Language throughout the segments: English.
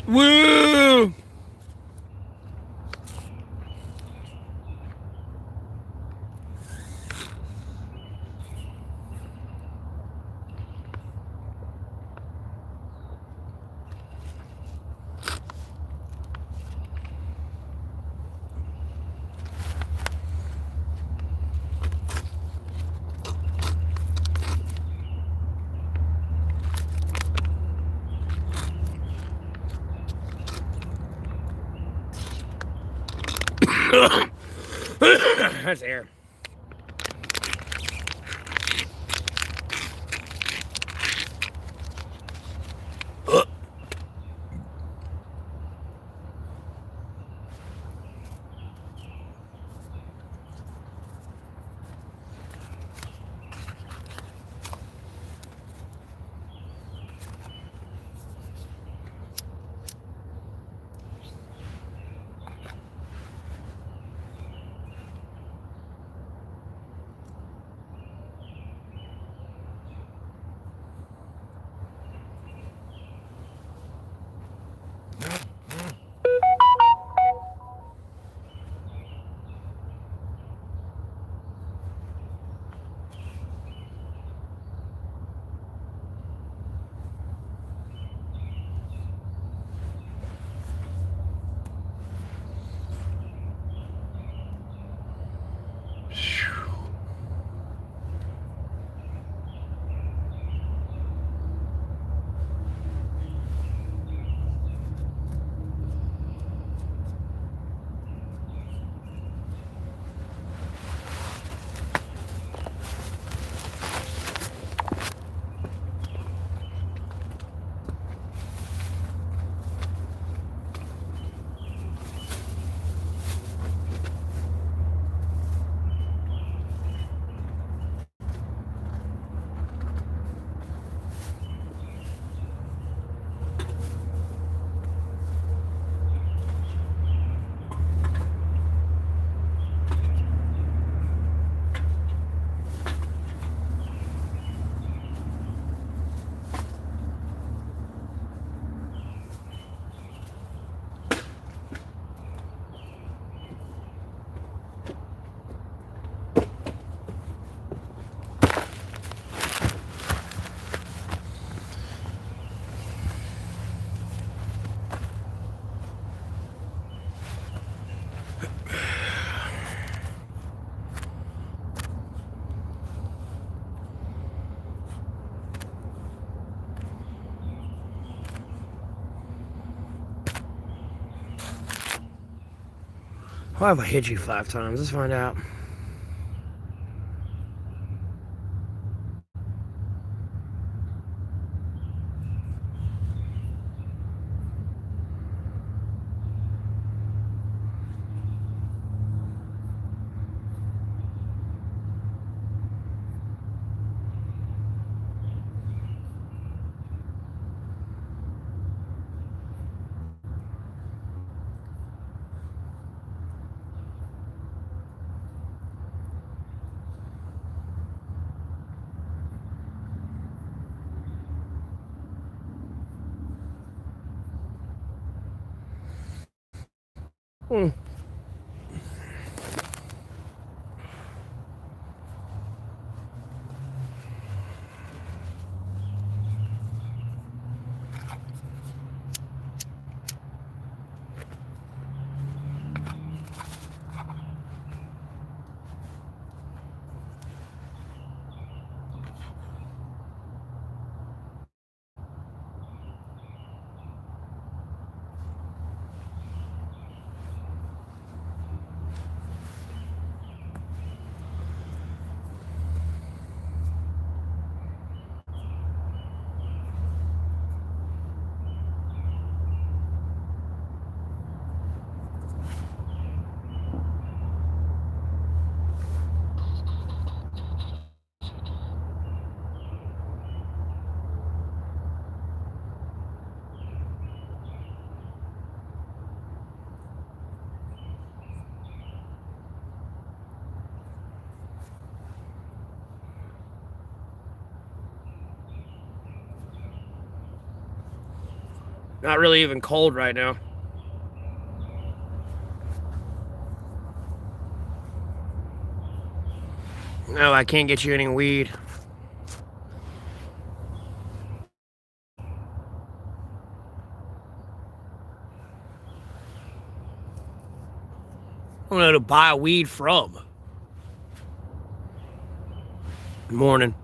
Woo! That's air. Why have I hit you 5 times? Let's find out. Hmm. Not really even cold right now. No, I can't get you any weed. I don't know who to buy weed from. Good morning.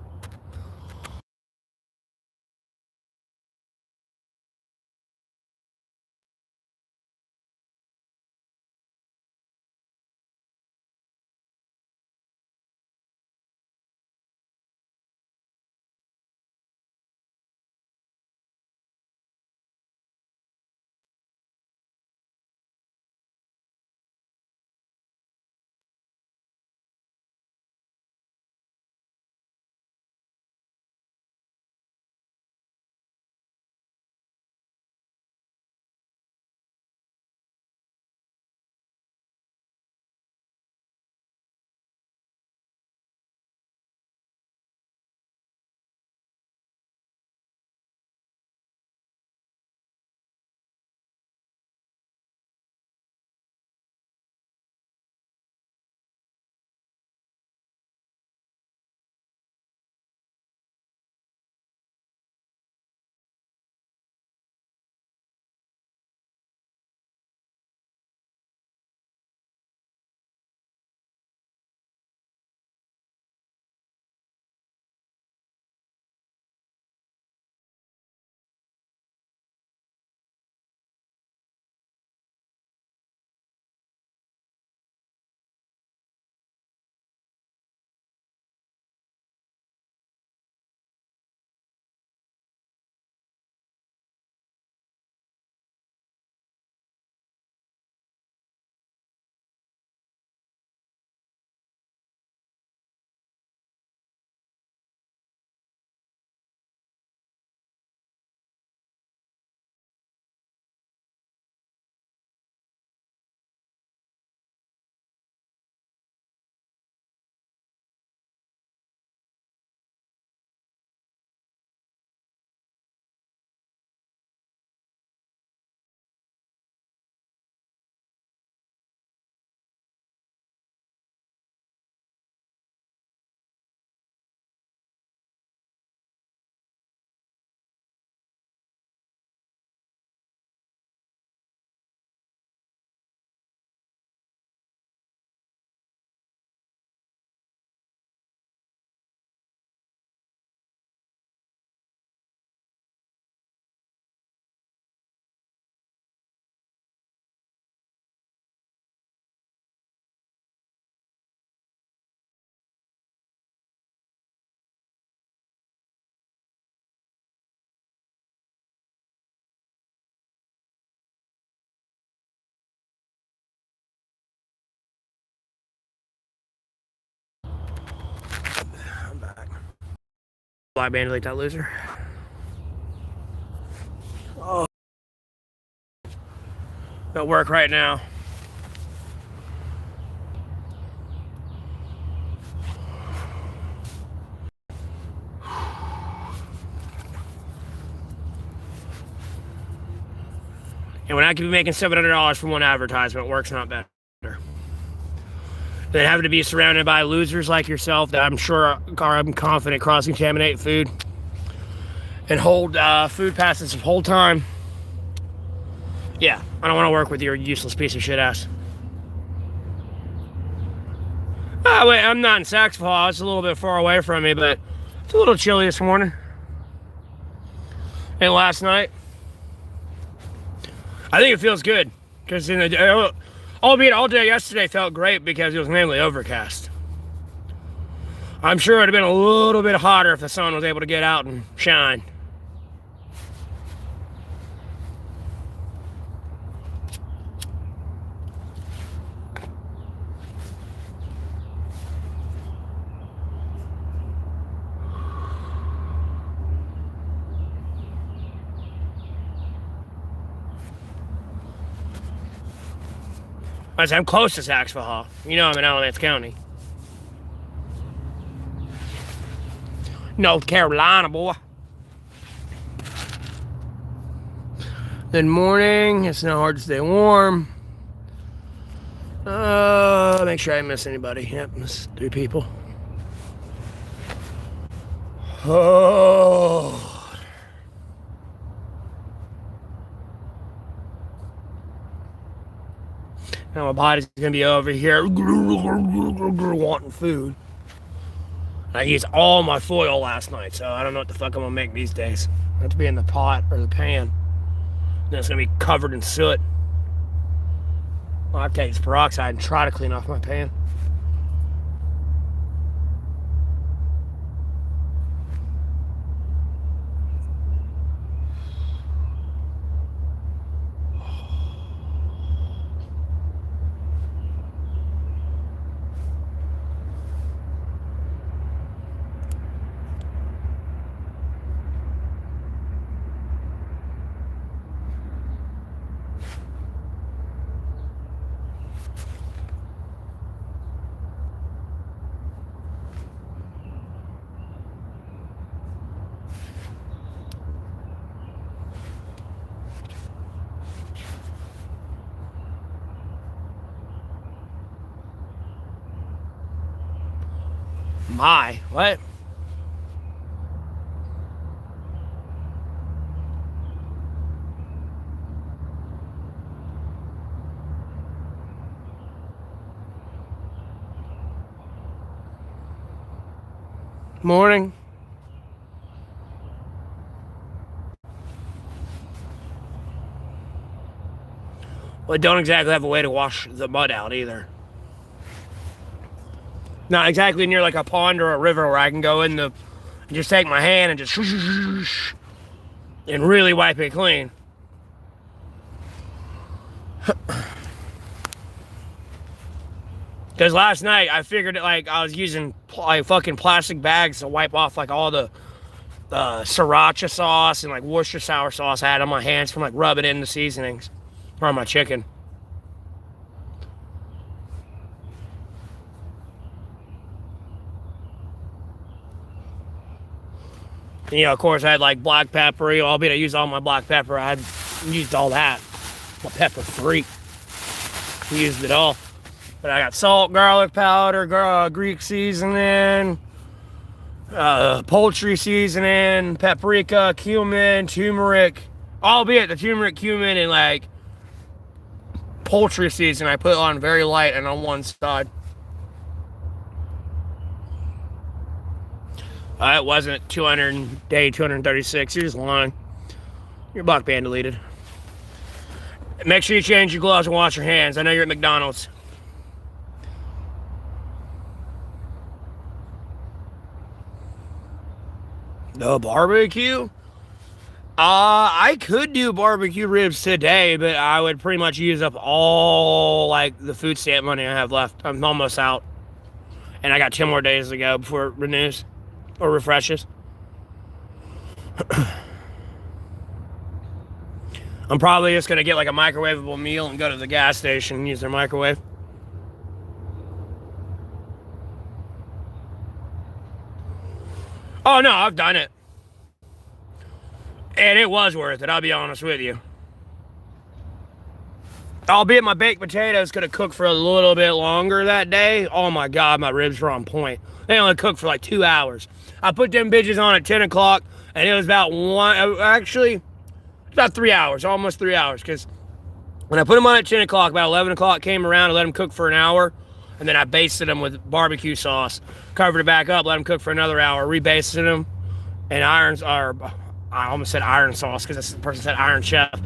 I'm back. Why delete that loser? Oh. At work right now. And when I could be making $700 from one advertisement, work's not better. Then having to be surrounded by losers like yourself that I'm confident cross-contaminate food and hold food past this whole time. Yeah, I don't want to work with your useless piece of shit ass. Oh, wait, I'm not in Saxonville. It's a little bit far away from me, but it's a little chilly this morning. And last night. I think it feels good because albeit all day yesterday felt great because it was mainly overcast. I'm sure it would have been a little bit hotter if the sun was able to get out and shine. I'm close to Saxonville. You know I'm in Alamance County. North Carolina, boy. Good morning. It's not hard to stay warm. Make sure I didn't miss anybody. Yep, miss 3 people. Oh. Now my body's gonna be over here wanting food. I used all my foil last night, so I don't know what the fuck I'm gonna make these days. I have to be in the pot or the pan. Then it's gonna be covered in soot. I'll have to take this peroxide and try to clean off my pan. My, what? Morning. Well, I don't exactly have a way to wash the mud out either. Not exactly near like a pond or a river where I can go in the, just take my hand and just and really wipe it clean. Because last night I figured it, like I was using like fucking plastic bags to wipe off like all the sriracha sauce and like Worcestershire sour sauce I had on my hands from like rubbing in the seasonings on my chicken. And, you know, of course I had like black pepper, albeit I used all my black pepper. I had used all that. My pepper free. Used it all. But I got salt, garlic powder, Greek seasoning, poultry seasoning, paprika, cumin, turmeric. Albeit the turmeric, cumin, and like poultry seasoning I put on very light and on one side. It wasn't 236. You're just lying. Your block band deleted. Make sure you change your gloves and wash your hands. I know you're at McDonald's. The barbecue? I could do barbecue ribs today, but I would pretty much use up all like the food stamp money I have left. I'm almost out. And I got 10 more days to go before it renews or refreshes. I'm probably just gonna get like a microwavable meal and go to the gas station and use their microwave. Oh no, I've done it. And it was worth it, I'll be honest with you. Albeit my baked potatoes could have cooked for a little bit longer that day. Oh my God, my ribs were on point. They only cooked for like 2 hours. I put them bitches on at 10 o'clock, and it was about about 3 hours, almost 3 hours. Because when I put them on at 10 o'clock, about 11 o'clock came around and let them cook for an hour. And then I basted them with barbecue sauce, covered it back up, let them cook for another hour, rebasted them, and I almost said iron sauce because the person said Iron Chef.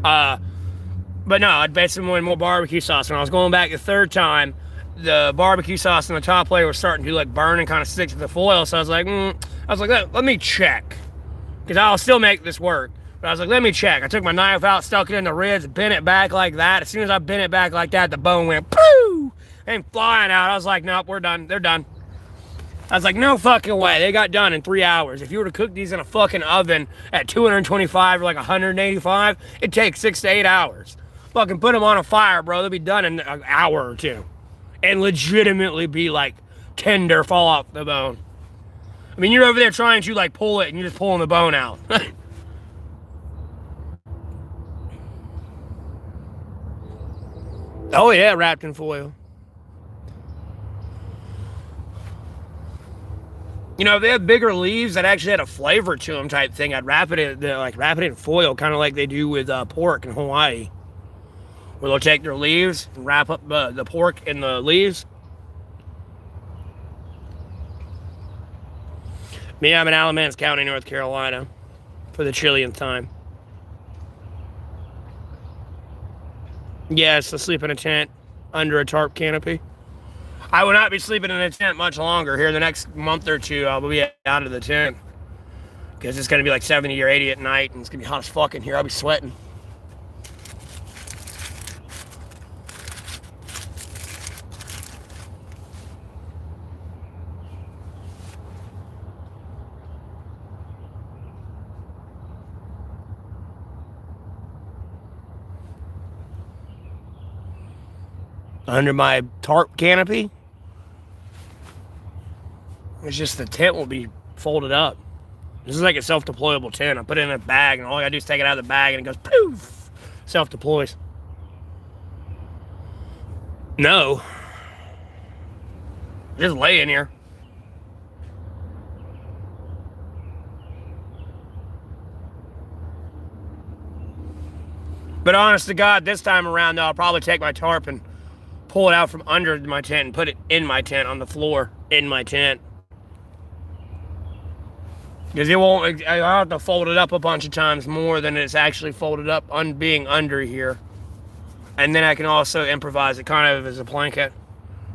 But no, I'd based them with more barbecue sauce. When I was going back the third time, the barbecue sauce in the top layer was starting to like burn and kind of stick to the foil. So I was like, let me check, because I'll still make this work. But I was like, let me check. I took my knife out, stuck it in the ribs, bent it back like that. As soon as I bent it back like that, the bone went pooh and flying out. I was like, nope, we're done. They're done. I was like, no fucking way. They got done in 3 hours. If you were to cook these in a fucking oven at 225 or like 185, it'd take 6 to 8 hours. Fucking put them on a fire, bro. They'll be done in an hour or two. And legitimately be like tender, fall off the bone. I mean, you're over there trying to like pull it and you're just pulling the bone out. Oh yeah, wrapped in foil. You know, if they have bigger leaves that actually had a flavor to them, type thing, I'd wrap it in foil, kind of like they do with pork in Hawaii, where they'll take their leaves and wrap up the pork in the leaves. Me, I'm in Alamance County, North Carolina, for the trillionth time. Yes, I sleep in a tent under a tarp canopy. I will not be sleeping in a tent much longer. Here, the next month or two, I'll be out of the tent. Because it's going to be like 70 or 80 at night, and it's going to be hot as fuck in here. I'll be sweating. Under my tarp canopy, it's just the tent will be folded up. This is like a self-deployable tent. I put it in a bag, and all I gotta do is take it out of the bag, and it goes poof, self-deploys. No, just lay in here. But honest to God, this time around, though, I'll probably take my tarp and pull it out from under my tent and put it in my tent on the floor in my tent. Because it won't, I'll have to fold it up a bunch of times more than it's actually folded up being under here. And then I can also improvise it kind of as a blanket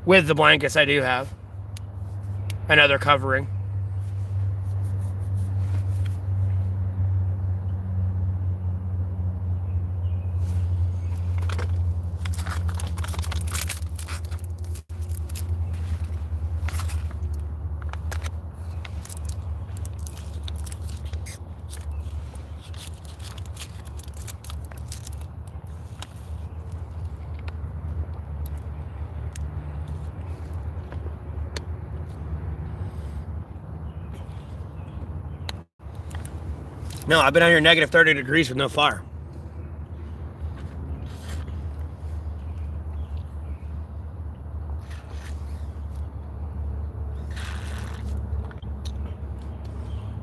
with the blankets I do have. Another covering. No, I've been out here negative 30 degrees with no fire.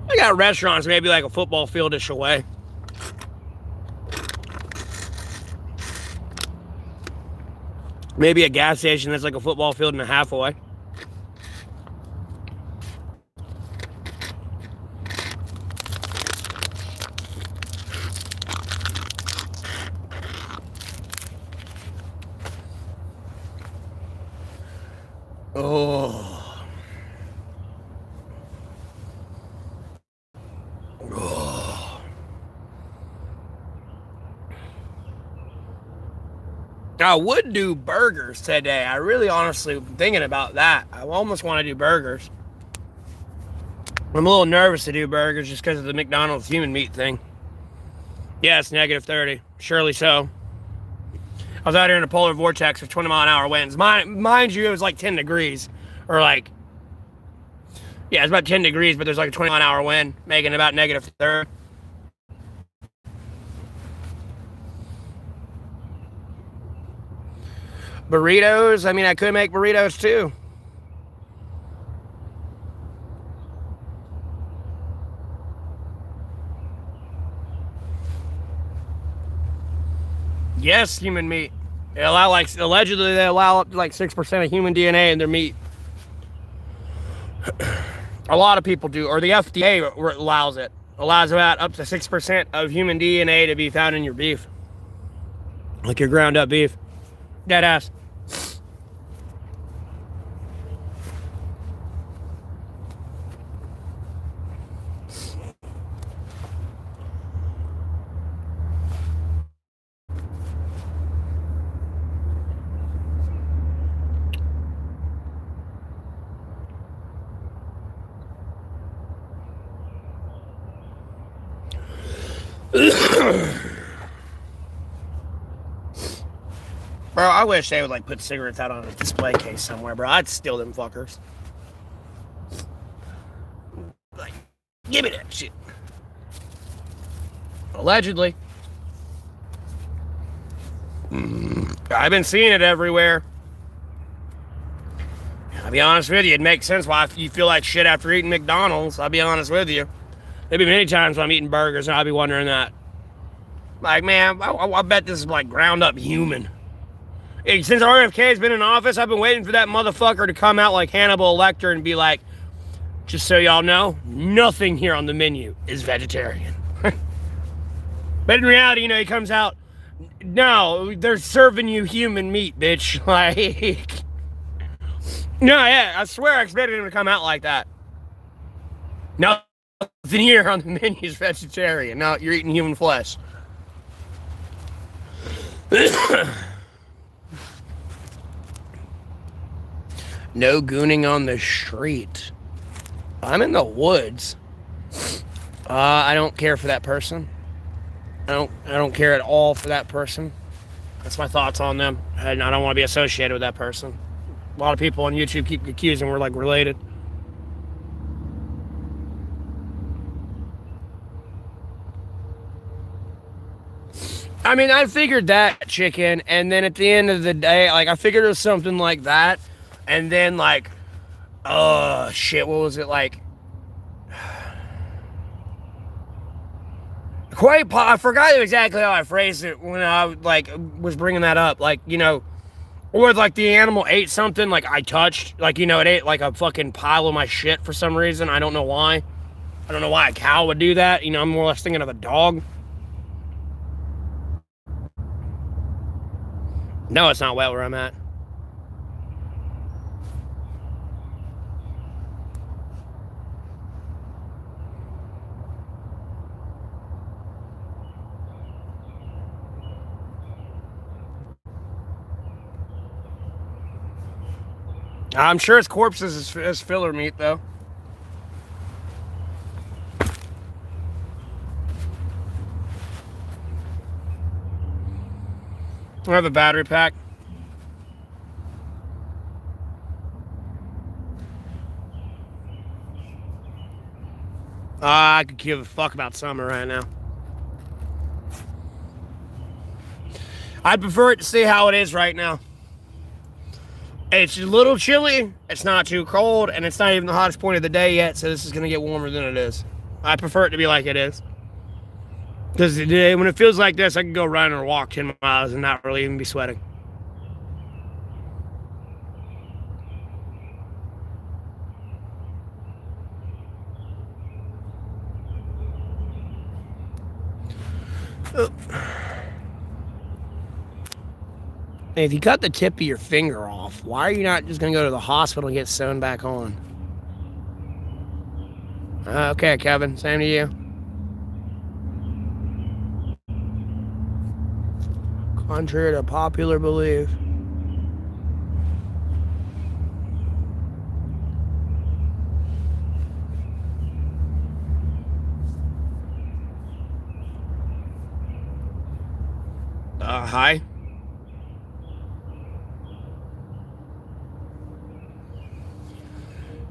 I got restaurants maybe like a football field-ish away. Maybe a gas station that's like a football field and a half away. Oh. Oh. I would do burgers today. I really honestly am thinking about that. I almost want to do burgers. I'm a little nervous to do burgers just because of the McDonald's human meat thing. Yeah, it's negative 30. Surely so. I was out here in a polar vortex with 20-mile-an-hour winds. Mind you, it was like 10 degrees. Or like, yeah, it's about 10 degrees, but there's like a 20-mile-an-hour wind, making about negative 30. Burritos, I mean, I could make burritos too. Yes, human meat. Allegedly they allow up to like 6% of human DNA in their meat. A lot of people do, or the FDA allows it. Allows about up to 6% of human DNA to be found in your beef. Like your ground up beef. Dead ass. Bro, I wish they would like put cigarettes out on a display case somewhere, bro. I'd steal them fuckers. Like, give me that shit. Allegedly. I've been seeing it everywhere. I'll be honest with you, it makes sense why you feel like shit after eating McDonald's. I'll be honest with you. There'll be many times when I'm eating burgers and I'll be wondering that. Like, man, I bet this is like ground up human. Since RFK has been in office, I've been waiting for that motherfucker to come out like Hannibal Lecter and be like, just so y'all know, nothing here on the menu is vegetarian. But in reality, you know, he comes out, no, they're serving you human meat, bitch. Like, no, yeah, I swear I expected him to come out like that. Nothing here on the menu is vegetarian. No, you're eating human flesh. No gooning on the street. I'm in the woods. I don't care for that person. I don't care at all for that person. That's my thoughts on them. And I don't want to be associated with that person. A lot of people on YouTube keep accusing we're like related. I mean, I figured that, chicken, and then at the end of the day, like, I figured it was something like that, and then, like, shit, what was it, like, I forgot exactly how I phrased it when I, like, was bringing that up, like, you know, or, like, the animal ate something, like, I touched, like, you know, it ate, like, a fucking pile of my shit for some reason, I don't know why. I don't know why a cow would do that, you know, I'm more or less thinking of a dog. No, it's not well where I'm at. I'm sure his corpses is filler meat, though. I have a battery pack. I could give a fuck about summer right now. I'd prefer it to see how it is right now. It's a little chilly, it's not too cold, and it's not even the hottest point of the day yet, so this is going to get warmer than it is. I prefer it to be like it is. Because when it feels like this, I can go run or walk 10 miles and not really even be sweating. If you cut the tip of your finger off, why are you not just going to go to the hospital and get sewn back on? Okay, Kevin, same to you. Contrary to popular belief. Hi.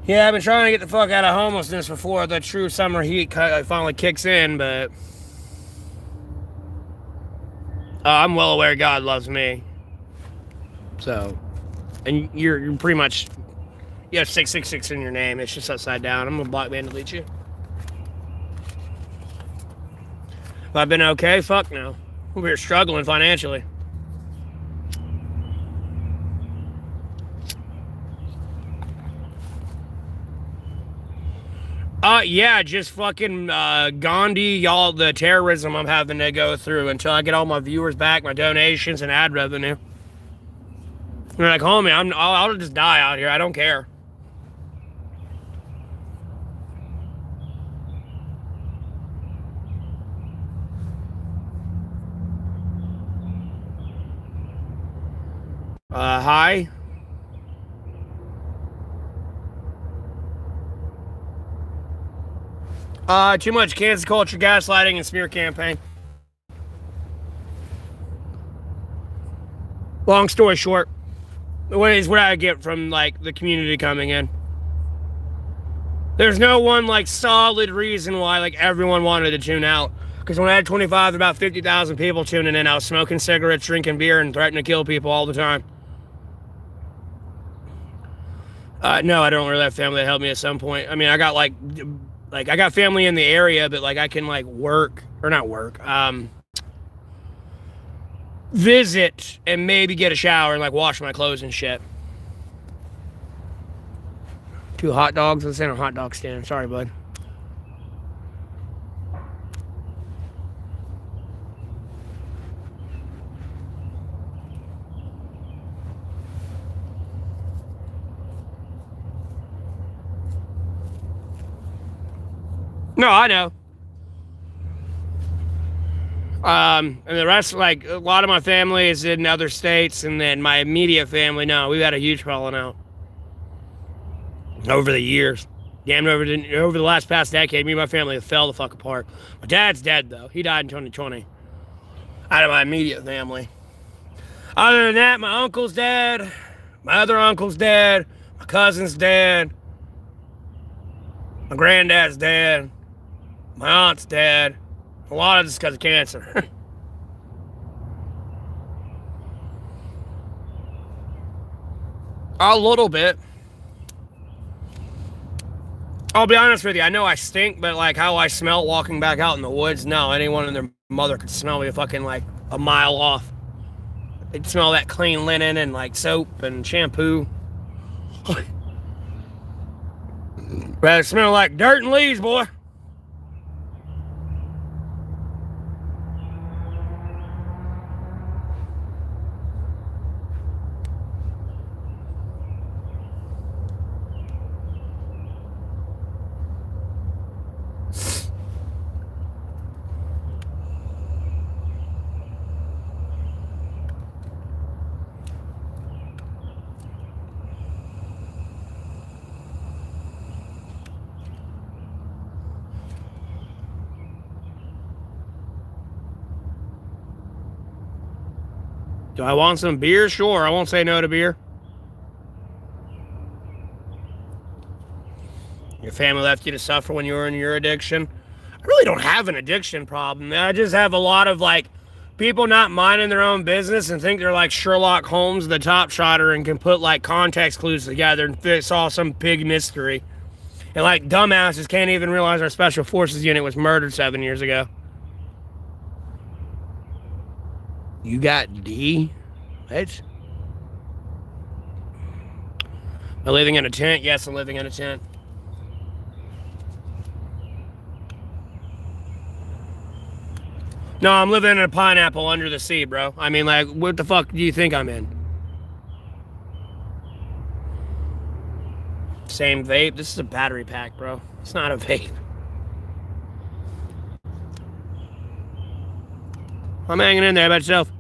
Yeah, I've been trying to get the fuck out of homelessness before the true summer heat finally kicks in, but I'm well aware God loves me. So, and you're pretty much, you have 666 in your name. It's just upside down. I'm gonna block man delete you. Have I been okay? Fuck no. We're struggling financially. Yeah, just fucking Gandhi, y'all, the terrorism I'm having to go through until I get all my viewers back, my donations, and ad revenue. They're like, homie, I'll just die out here. I don't care. Hi. Too much cancel culture, gaslighting, and smear campaign. Long story short, what I get from, like, the community coming in. There's no one, like, solid reason why, like, everyone wanted to tune out. Because when I had 25, about 50,000 people tuning in. I was smoking cigarettes, drinking beer, and threatening to kill people all the time. No, I don't really have family that helped me at some point. I mean, I got like I got family in the area, but like I can like work or not work, visit and maybe get a shower and like wash my clothes and shit. 2 hot dogs. Let's in a hot dog stand. Sorry, bud. No, I know. And the rest, like, a lot of my family is in other states, and then my immediate family, no, we've had a huge falling out over the years. Damn, over the last past decade, me and my family have fell the fuck apart. My dad's dead, though. He died in 2020. Out of my immediate family. Other than that, my uncle's dead. My other uncle's dead. My cousin's dead. My granddad's dead. My aunt's dead. A lot of this is because of cancer. A little bit. I'll be honest with you. I know I stink, but like how I smell walking back out in the woods, no, anyone and their mother could smell me fucking like a mile off. They'd smell that clean linen and like soap and shampoo. But it smell like dirt and leaves, boy. Do I want some beer? Sure, I won't say no to beer. Your family left you to suffer when you were in your addiction. I really don't have an addiction problem. I just have a lot of like people not minding their own business and think they're like Sherlock Holmes, the top shotter, and can put like context clues together and solve some big mystery. And like dumbasses can't even realize our special forces unit was murdered 7 years ago. You got D? What? Am I living in a tent? Yes, I'm living in a tent. No, I'm living in a pineapple under the sea, bro. I mean, like, what the fuck do you think I'm in? Same vape? This is a battery pack, bro. It's not a vape. I'm hanging in there by myself.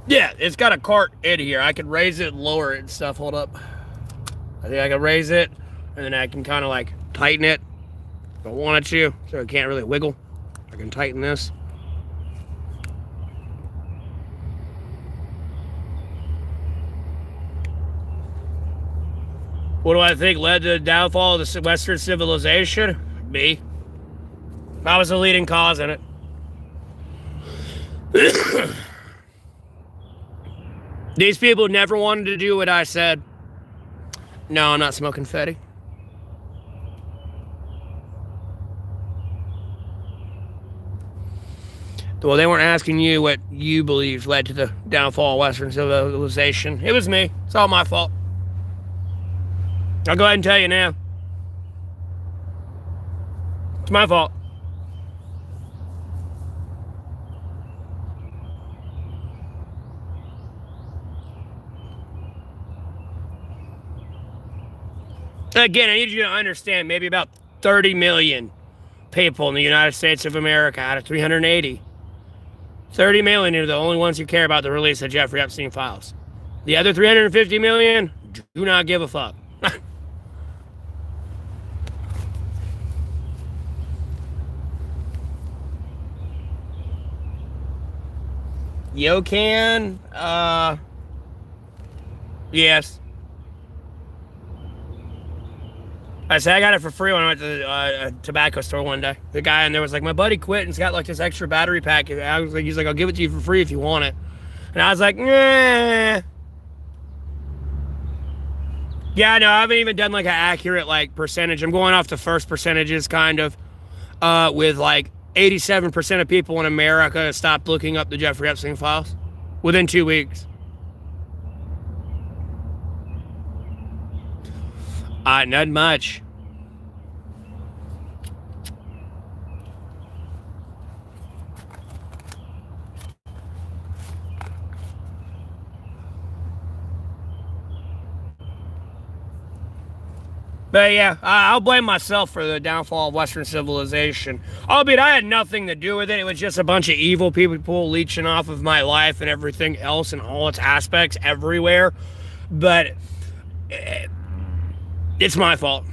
Yeah, it's got a cart in here. I can raise it, lower it and stuff. Hold up. I think I can raise it, and then I can kind of like tighten it if I wanted to, so it can't really wiggle. I can tighten this. What do I think led to the downfall of the Western civilization? Me. I was the leading cause in it. These people never wanted to do what I said. No, I'm not smoking Fetty. Well, they weren't asking you what you believed led to the downfall of Western civilization. It was me. It's all my fault. I'll go ahead and tell you now. It's my fault. Again, I need you to understand maybe about 30 million people in the United States of America out of 380. 30 million are the only ones who care about the release of Jeffrey Epstein files. The other 350 million do not give a fuck. Yocan? Yes. I said I got it for free when I went to a tobacco store one day. The guy in there was like, my buddy quit and he's got like this extra battery pack. I was like, he's like, I'll give it to you for free if you want it. And I was like, nah. Yeah, no, I haven't even done like an accurate like percentage. I'm going off the first percentages kind of with like 87% of people in America stopped looking up the Jeffrey Epstein files within 2 weeks. Not much. But yeah, I'll blame myself for the downfall of Western civilization. Albeit I had nothing to do with it. It was just a bunch of evil people leeching off of my life and everything else and all its aspects everywhere. But it's my fault.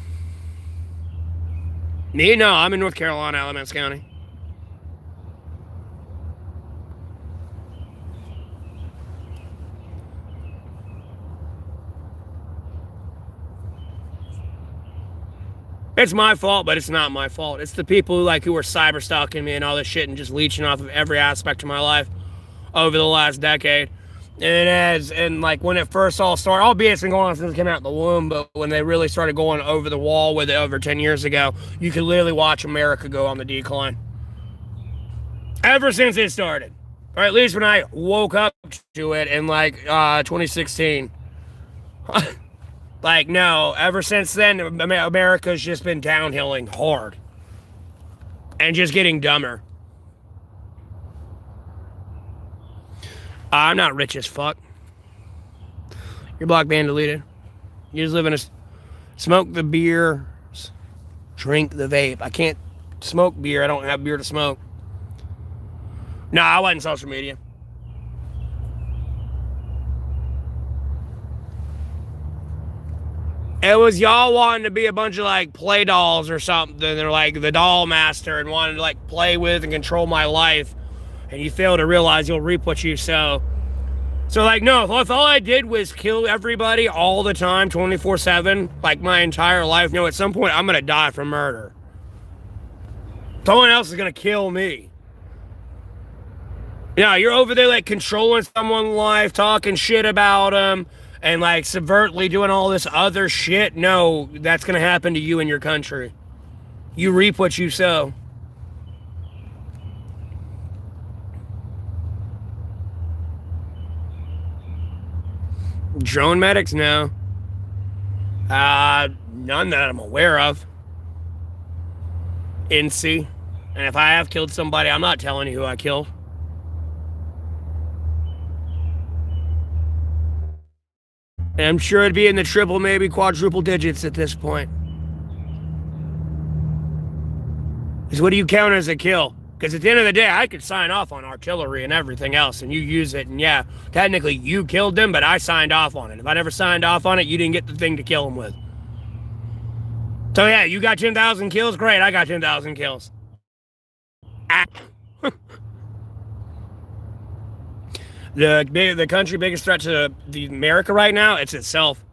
Me? No, I'm in North Carolina, Alamance County. It's my fault, but it's not my fault. It's the people who were cyber stalking me and all this shit and just leeching off of every aspect of my life over the last decade. And when it first all started, albeit it's been going on since it came out of the womb, but when they really started going over the wall with it over 10 years ago, you could literally watch America go on the decline. Ever since it started. Or at least when I woke up to it in 2016. No, ever since then, America's just been downhilling hard. And just getting dumber. I'm not rich as fuck. Your block ban deleted. You just live in a... Smoke the beer. Drink the vape. I can't smoke beer. I don't have beer to smoke. No, I wasn't social media. It was y'all wanting to be a bunch of play dolls or something. They're like the doll master and wanted to play with and control my life. And you fail to realize you'll reap what you sow. So no, if all I did was kill everybody all the time, 24/7, my entire life, no, at some point I'm going to die from murder. Someone else is going to kill me. Yeah, you're over there controlling someone's life, talking shit about them, and subvertly doing all this other shit. No, that's going to happen to you and your country. You reap what you sow. Drone medics? No. None that I'm aware of. NC. And if I have killed somebody, I'm not telling you who I killed. And I'm sure it'd be in the triple, maybe quadruple digits at this point. Because what do you count as a kill? Because at the end of the day, I could sign off on artillery and everything else, and you use it, and yeah, technically you killed them, but I signed off on it. If I never signed off on it, you didn't get the thing to kill them with. So yeah, you got 10,000 kills? Great, I got 10,000 kills. The country biggest threat to the America right now, it's itself.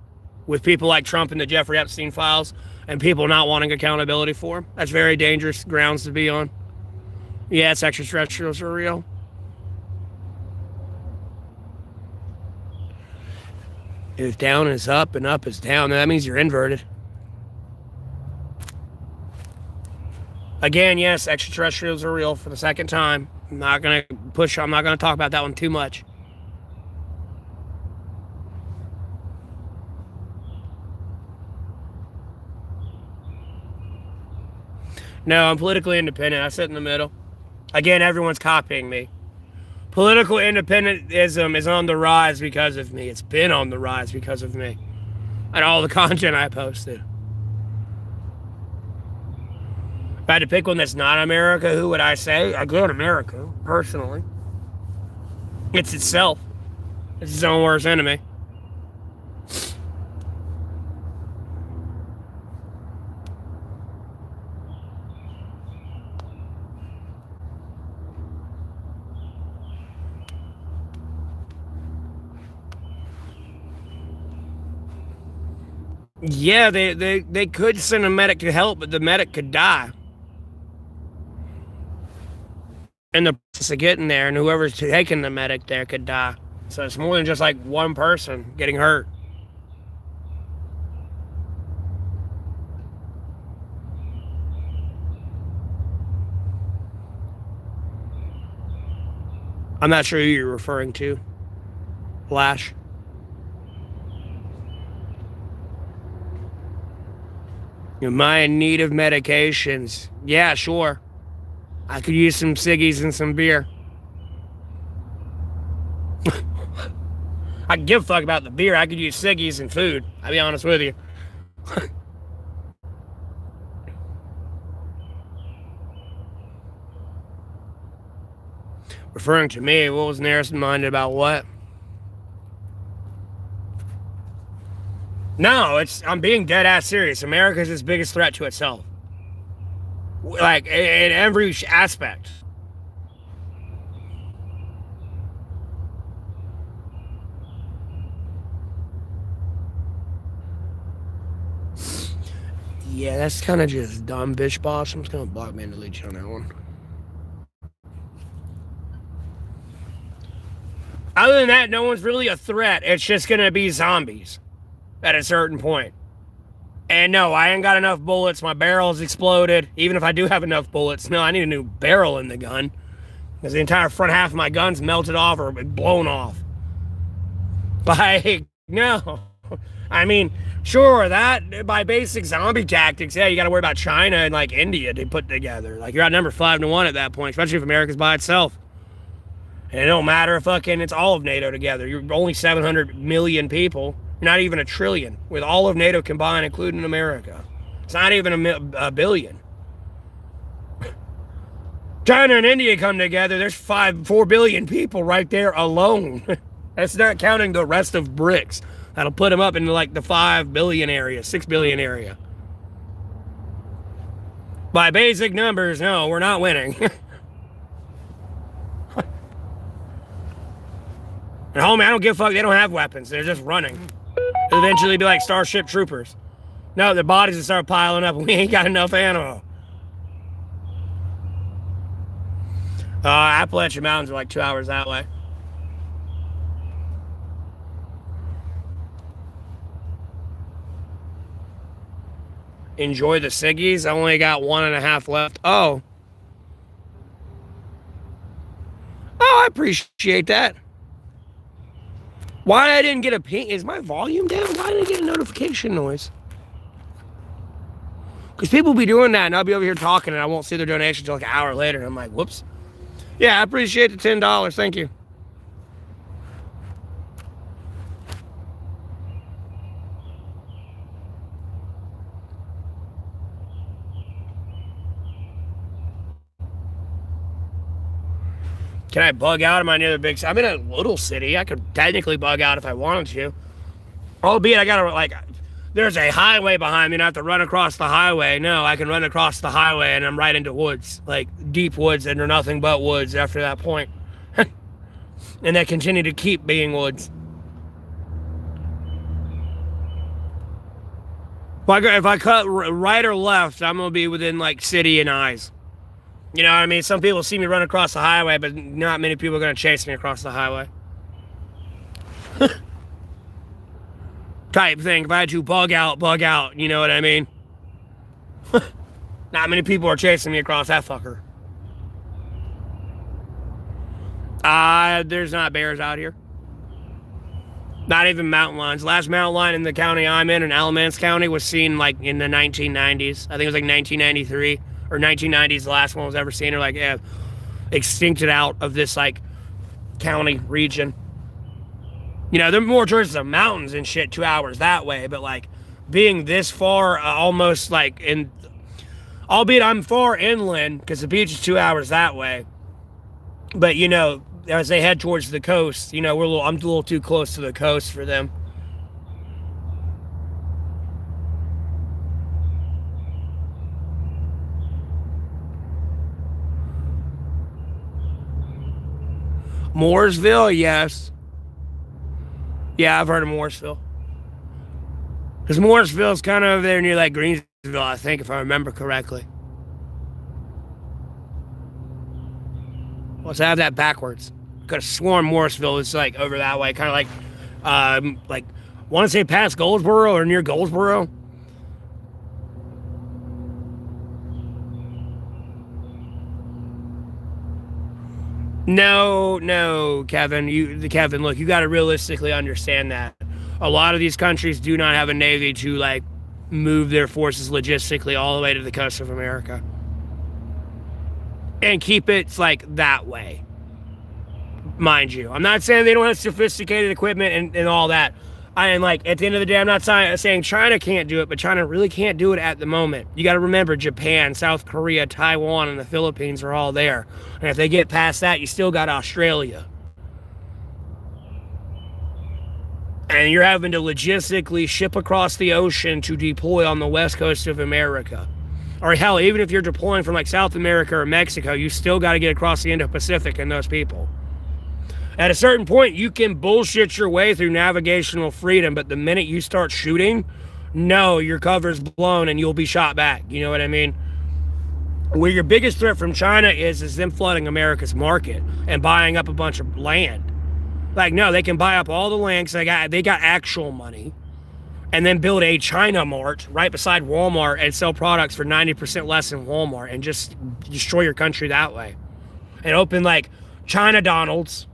With people like Trump and the Jeffrey Epstein files, and people not wanting accountability for them. That's very dangerous grounds to be on. Yes, extraterrestrials are real. If down is up and up is down, then that means you're inverted. Again, yes, extraterrestrials are real for the second time. I'm not going to talk about that one too much. No, I'm politically independent. I sit in the middle. Again, everyone's copying me. Political independentism is on the rise because of me. It's been on the rise because of me. And all the content I posted. I had to pick one that's not America, who would I say? Again, America, personally. It's itself. It's its own worst enemy. Yeah, they could send a medic to help, but the medic could die in the process of getting there, and whoever's taking the medic there could die. So it's more than just like one person getting hurt. I'm not sure who you're referring to. Lash. Am I in need of medications? Yeah, sure. I could use some ciggies and some beer. I can give a fuck about the beer. I could use ciggies and food. I'll be honest with you. Referring to me, what was narrow-minded about what? No, I'm being dead ass serious. America's its biggest threat to itself. Like, in every aspect. Yeah, that's kind of just dumb, bitch boss. I'm just gonna block me and delete you on that one. Other than that, no one's really a threat. It's just gonna be zombies at a certain point. And no, I ain't got enough bullets. My barrel's exploded. Even if I do have enough bullets, no, I need a new barrel in the gun. Because the entire front half of my gun's melted off or blown off. Like, no. I mean, sure, that, by basic zombie tactics, yeah, you gotta worry about China and, like, India to put together. Like, you're outnumbered 5-1 at that point, especially if America's by itself. And it don't matter if it's all of NATO together. You're only 700 million people. You're not even a trillion, with all of NATO combined, including America. It's not even a billion. China and India come together, there's 4 billion people right there alone. That's not counting the rest of BRICS. That'll put them up into like the 5 billion area, 6 billion area. By basic numbers, no, we're not winning. And homie, I don't give a fuck, they don't have weapons, they're just running. They'll eventually be like Starship Troopers. No, their bodies will start piling up and we ain't got enough ammo. Appalachian Mountains are like 2 hours that way. Enjoy the ciggies. I only got 1.5 left. Oh, I appreciate that. Why I didn't get a ping? Is my volume down? Why didn't I get a notification noise? Because people be doing that and I'll be over here talking and I won't see their donation until like an hour later. And I'm like, whoops. Yeah, I appreciate the $10. Thank you. Can I bug out? Am I near the big city? I'm in a little city. I could technically bug out if I wanted to. Albeit I gotta, like, there's a highway behind me and I have to run across the highway. No, I can run across the highway and I'm right into woods. Like, deep woods and they're nothing but woods after that point. And they continue to keep being woods. If I cut right or left, I'm gonna be within, like, city and eyes. You know what I mean? Some people see me run across the highway, but not many people are going to chase me across the highway. Type thing. If I had to bug out, you know what I mean? Not many people are chasing me across that fucker. There's not bears out here. Not even mountain lions. Last mountain lion in the county I'm in Alamance County, was seen like in the 1990s. I think it was like 1993. Or 1990s, the last one was ever seen, or like extincted out of this like county region. You know, they're more towards the mountains and shit, 2 hours that way, but like being this far, almost like Albeit I'm far inland because the beach is 2 hours that way. But, as they head towards the coast, I'm a little too close to the coast for them. Mooresville, yes. Yeah, I've heard of Mooresville. Because Mooresville's kind of over there near like Greensville, I think, if I remember correctly. Let's have that backwards. Could have sworn Morrisville is like over that way, kind of like want to say past Goldsboro or near Goldsboro. No, Kevin. Look, you got to realistically understand that a lot of these countries do not have a navy to like move their forces logistically all the way to the coast of America and keep it like that way. Mind you, I'm not saying they don't have sophisticated equipment and all that. I am like, at the end of the day, I'm not saying China can't do it, but China really can't do it at the moment. You got to remember Japan, South Korea, Taiwan, and the Philippines are all there. And if they get past that, you still got Australia. And you're having to logistically ship across the ocean to deploy on the west coast of America. Or hell, even if you're deploying from like South America or Mexico, you still got to get across the Indo-Pacific and those people. At a certain point, you can bullshit your way through navigational freedom, but the minute you start shooting, no, your cover's blown and you'll be shot back. You know what I mean? Where your biggest threat from China is them flooding America's market and buying up a bunch of land. Like, no, they can buy up all the land because they got actual money and then build a China Mart right beside Walmart and sell products for 90% less than Walmart and just destroy your country that way. And open like China Donald's.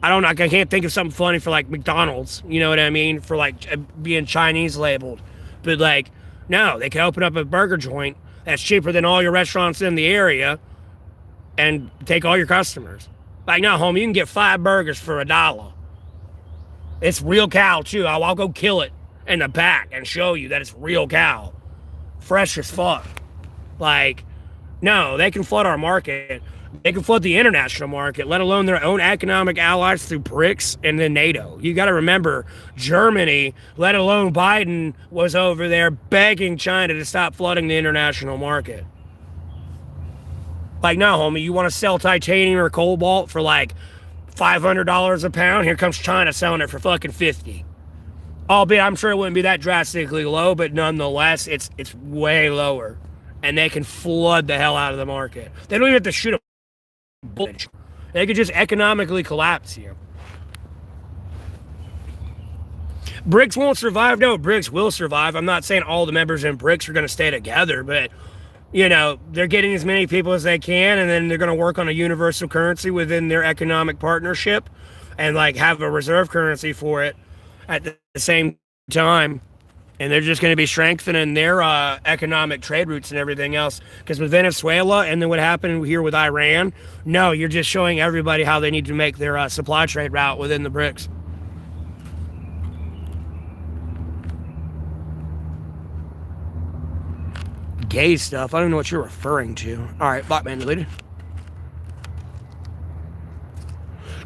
I can't think of something funny for like McDonald's, you know what I mean? For like being Chinese labeled. But like, no, they can open up a burger joint that's cheaper than all your restaurants in the area and take all your customers. Like, no, homie, you can get 5 burgers for $1. It's real cow too. I'll go kill it in the back and show you that it's real cow. Fresh as fuck. Like, no, they can flood our market. They can flood the international market, let alone their own economic allies through BRICS and then NATO. You got to remember, Germany, let alone Biden, was over there begging China to stop flooding the international market. Like, no, homie, you want to sell titanium or cobalt for like $500 a pound? Here comes China selling it for fucking $50. Albeit, I'm sure it wouldn't be that drastically low, but nonetheless, it's way lower. And they can flood the hell out of the market. They don't even have to shoot a bullet. They could just economically collapse here. BRICS won't survive. No, BRICS will survive. I'm not saying all the members in BRICS are going to stay together, but, they're getting as many people as they can, and then they're going to work on a universal currency within their economic partnership and, like, have a reserve currency for it at the same time. And they're just going to be strengthening their economic trade routes and everything else. Because with Venezuela and then what happened here with Iran, no, you're just showing everybody how they need to make their supply trade route within the BRICS. Gay stuff? I don't know what you're referring to. All right, Blackman deleted.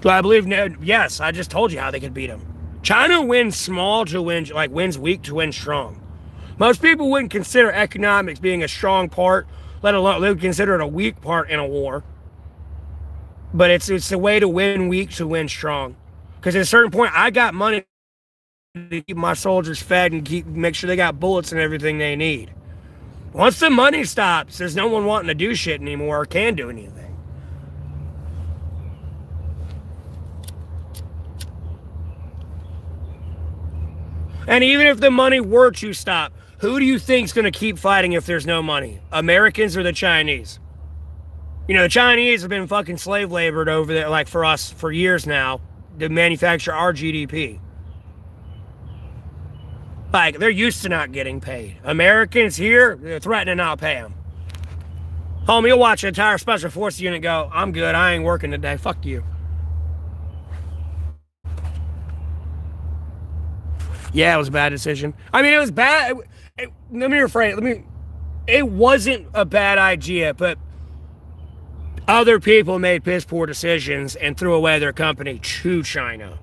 Do I believe? No, yes, I just told you how they could beat them. China wins small to win, like wins weak to win strong. Most people wouldn't consider economics being a strong part, let alone they would consider it a weak part in a war. But it's a way to win weak to win strong. Because at a certain point, I got money to keep my soldiers fed and make sure they got bullets and everything they need. Once the money stops, there's no one wanting to do shit anymore or can do anything. And even if the money were to stop, who do you think's going to keep fighting if there's no money? Americans or the Chinese? The Chinese have been fucking slave labored over there, like for us, for years now, to manufacture our GDP. Like, they're used to not getting paid. Americans here, they're threatening to not pay them. Homie, you'll watch an entire special forces unit go, I'm good, I ain't working today, fuck you. Yeah, it was a bad decision. I mean, it was bad. Let me rephrase. it wasn't a bad idea, but other people made piss poor decisions and threw away their company to China.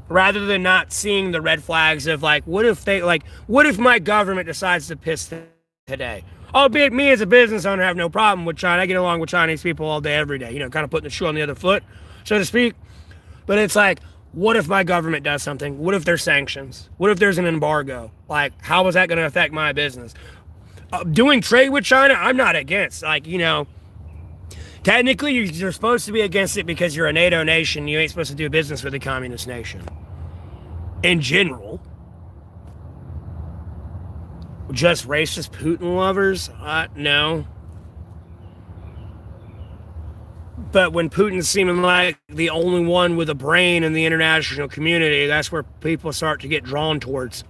Rather than not seeing the red flags of like, what if my government decides to piss today? Albeit me as a business owner have no problem with China. I get along with Chinese people all day, every day, kind of putting the shoe on the other foot, so to speak. But it's like, what if my government does something? What if there's sanctions? What if there's an embargo? Like, how is that going to affect my business? Doing trade with China, I'm not against. Like, technically you're supposed to be against it because you're a NATO nation. You ain't supposed to do business with a communist nation. In general. Just racist Putin lovers? No. But when Putin's seeming like the only one with a brain in the international community, that's where people start to get drawn towards.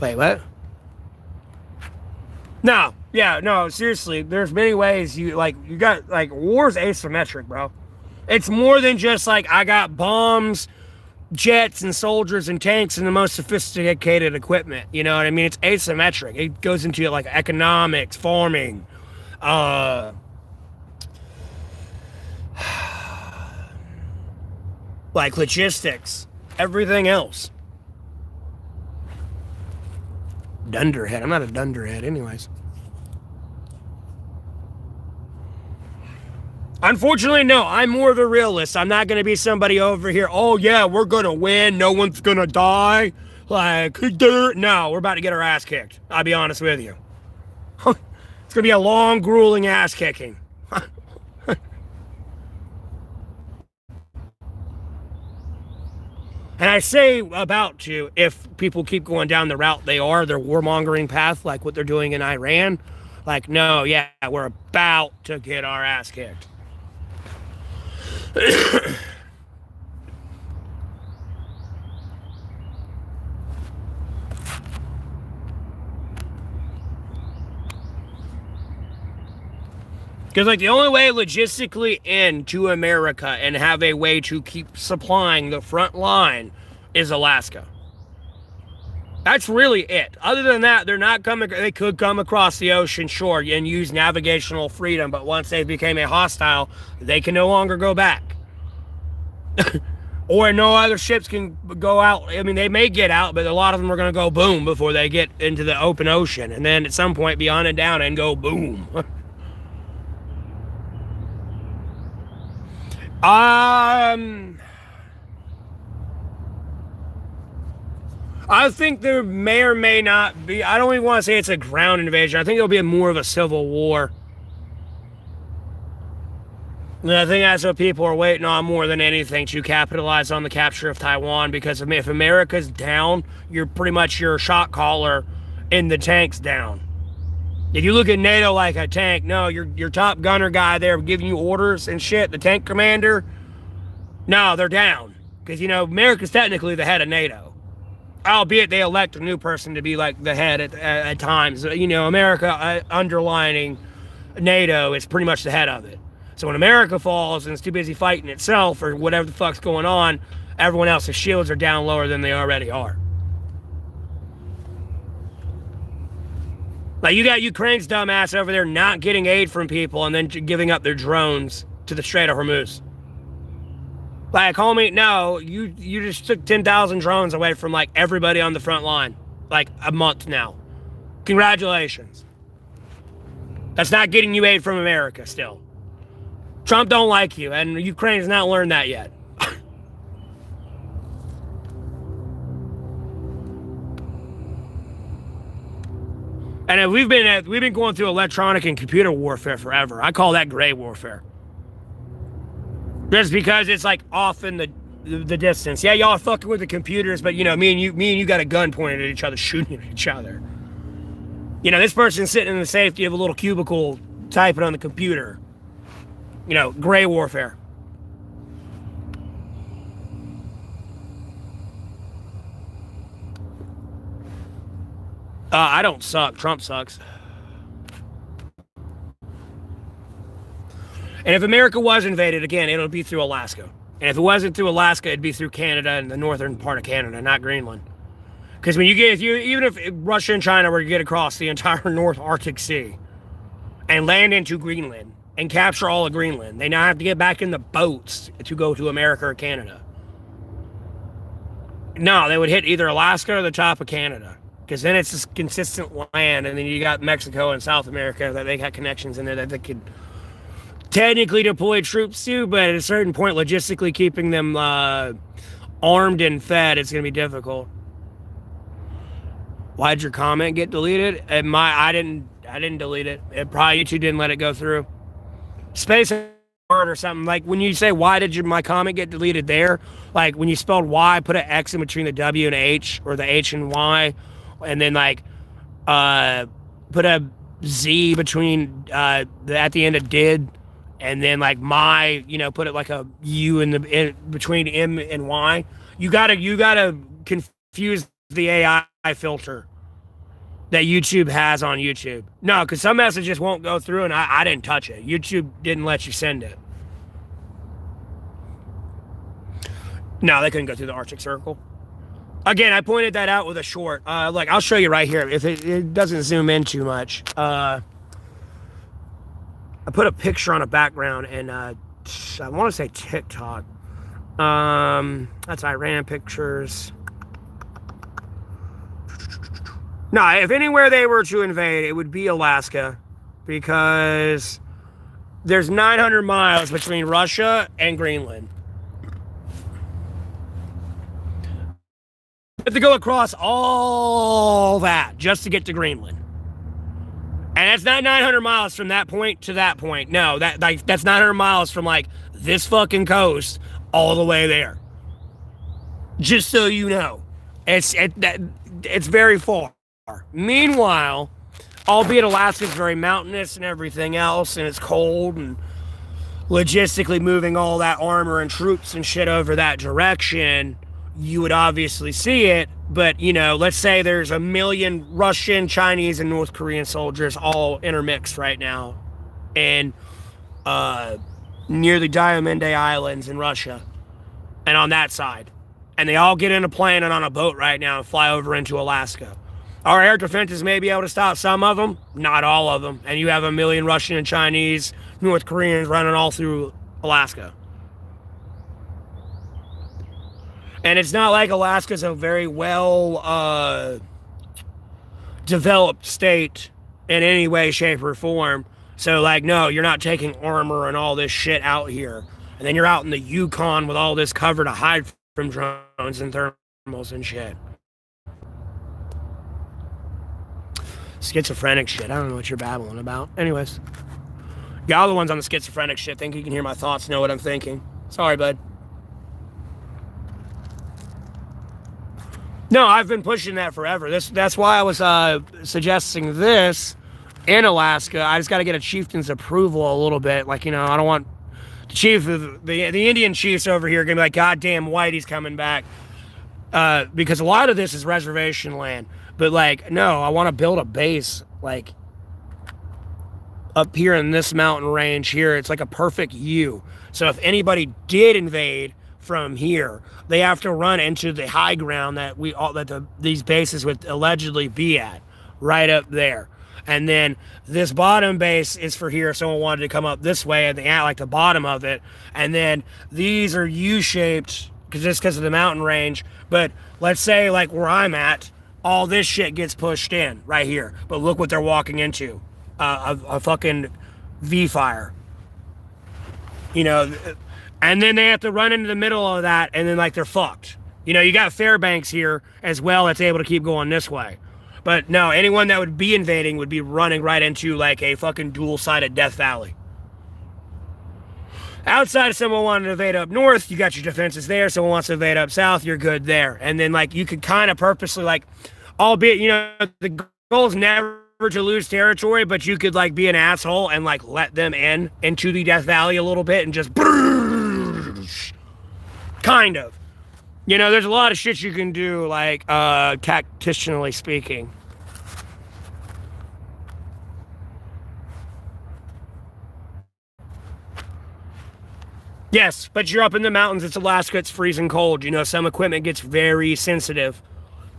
Wait, what? No, yeah, no, seriously, there's many ways you got, war's asymmetric, bro. It's more than just like, I got bombs, jets, and soldiers and tanks and the most sophisticated equipment. You know what I mean? It's asymmetric. It goes into like economics, farming, like logistics, everything else. Dunderhead. I'm not a dunderhead anyways. Unfortunately, no. I'm more of a realist. I'm not going to be somebody over here, oh yeah, we're going to win, no one's going to die. Like, no, we're about to get our ass kicked. I'll be honest with you. It's going to be a long, grueling ass kicking. And I say about to, if people keep going down the route they are, their warmongering path, like what they're doing in Iran, like, no, yeah, we're about to get our ass kicked. Because, like, the only way logistically into America and have a way to keep supplying the front line is Alaska. That's really it. Other than that, they could come across the ocean, sure, and use navigational freedom, but once they became a hostile, they can no longer go back. Or no other ships can go out. I mean, they may get out, but a lot of them are going to go boom before they get into the open ocean, and then at some point be on and down and go boom. I think there may or may not be, I don't even want to say it's a ground invasion. I think it'll be more of a civil war. And I think that's what people are waiting on more than anything, to capitalize on the capture of Taiwan, because if America's down, you're pretty much your shot caller in the tank's down. If you look at NATO like a tank, no, your top gunner guy there giving you orders and shit, the tank commander, no, they're down. Because, America's technically the head of NATO. Albeit they elect a new person to be like the head at times. America underlining NATO is pretty much the head of it. So when America falls and it's too busy fighting itself or whatever the fuck's going on, everyone else's shields are down lower than they already are. Like, you got Ukraine's dumbass over there not getting aid from people and then giving up their drones to the Strait of Hormuz. Like, homie, no, you just took 10,000 drones away from, like, everybody on the front line. Like, a month now. Congratulations. That's not getting you aid from America still. Trump don't like you, and Ukraine has not learned that yet. And we've been going through electronic and computer warfare forever. I call that gray warfare. Just because it's like off in the distance. Yeah, y'all are fucking with the computers, but me and you got a gun pointed at each other, shooting at each other. This person's sitting in the safety of a little cubicle typing on the computer. Gray warfare. I don't suck. Trump sucks. And if America was invaded, again, it'll be through Alaska. And if it wasn't through Alaska, it'd be through Canada and the northern part of Canada, not Greenland. Because when you get, even if Russia and China were to get across the entire North Arctic Sea and land into Greenland and capture all of Greenland, they now have to get back in the boats to go to America or Canada. No, they would hit either Alaska or the top of Canada. Because then it's this consistent land, and then you got Mexico and South America that they got connections in there that they could technically deploy troops to, but at a certain point, logistically keeping them armed and fed, it's going to be difficult. Why'd your comment get deleted? I didn't delete it. Probably YouTube didn't let it go through. Space word or something. Like when you say why did my comment get deleted there? Like when you spelled Y, put an X in between the W and H, or the H and Y, and then like put a Z between at the end of did, and then like put it like a U in between M and Y. You gotta confuse the AI filter that YouTube has on YouTube. No, because some messages won't go through, and I didn't touch it. YouTube didn't let you send it. No, they couldn't go through the Arctic Circle. Again, I pointed that out with a short. I'll show you right here. If it doesn't zoom in too much. I put a picture on a background, and I want to say TikTok. That's Iran pictures. No, if anywhere they were to invade, it would be Alaska, because there's 900 miles between Russia and Greenland. You have to go across all that just to get to Greenland. And that's not 900 miles from that point to that point. No, that's 900 miles from like this fucking coast all the way there. Just so you know, it's very far. Meanwhile, albeit Alaska's very mountainous and everything else, and it's cold, and logistically moving all that armor and troops and shit over that direction, you would obviously see it. But, let's say there's 1 million Russian, Chinese, and North Korean soldiers all intermixed right now and near the Diamante Islands in Russia and on that side. And they all get in a plane and on a boat right now and fly over into Alaska. Our air defenses may be able to stop some of them, not all of them. And you have 1 million Russian and Chinese, North Koreans running all through Alaska. And it's not like Alaska's a very well developed state in any way, shape, or form. So, no, you're not taking armor and all this shit out here. And then you're out in the Yukon with all this cover to hide from drones and thermals and shit. Schizophrenic shit. I don't know what you're babbling about. Anyways. Y'all the ones on the schizophrenic shit think you can hear my thoughts, know what I'm thinking. Sorry, bud. No, I've been pushing that forever. That's why I was suggesting this in Alaska. I just got to get a chieftain's approval a little bit. I don't want the chief of the Indian chiefs over here going to be like, God damn, Whitey's coming back. Because a lot of this is reservation land. But, no, I want to build a base, up here in this mountain range here. It's like a perfect U. So if anybody did invade from here, they have to run into the high ground that these bases would allegedly be at, right up there. And then this bottom base is for here. If someone wanted to come up this way at the bottom of it. And then these are U-shaped because of the mountain range. But let's say where I'm at, all this shit gets pushed in right here. But look what they're walking into. A fucking V-fire. And then they have to run into the middle of that, and then they're fucked. You got Fairbanks here as well that's able to keep going this way. But no, anyone that would be invading would be running right into a fucking dual-sided Death Valley. Outside of someone wanting to invade up north, you got your defenses there. Someone wants to invade up south, you're good there. And then you could kind of purposely albeit, the goal is never to lose territory, but you could be an asshole and let them into the Death Valley a little bit and just kind of. There's a lot of shit you can do, tactically speaking. Yes, but you're up in the mountains. It's Alaska. It's freezing cold. You know, some equipment gets very sensitive.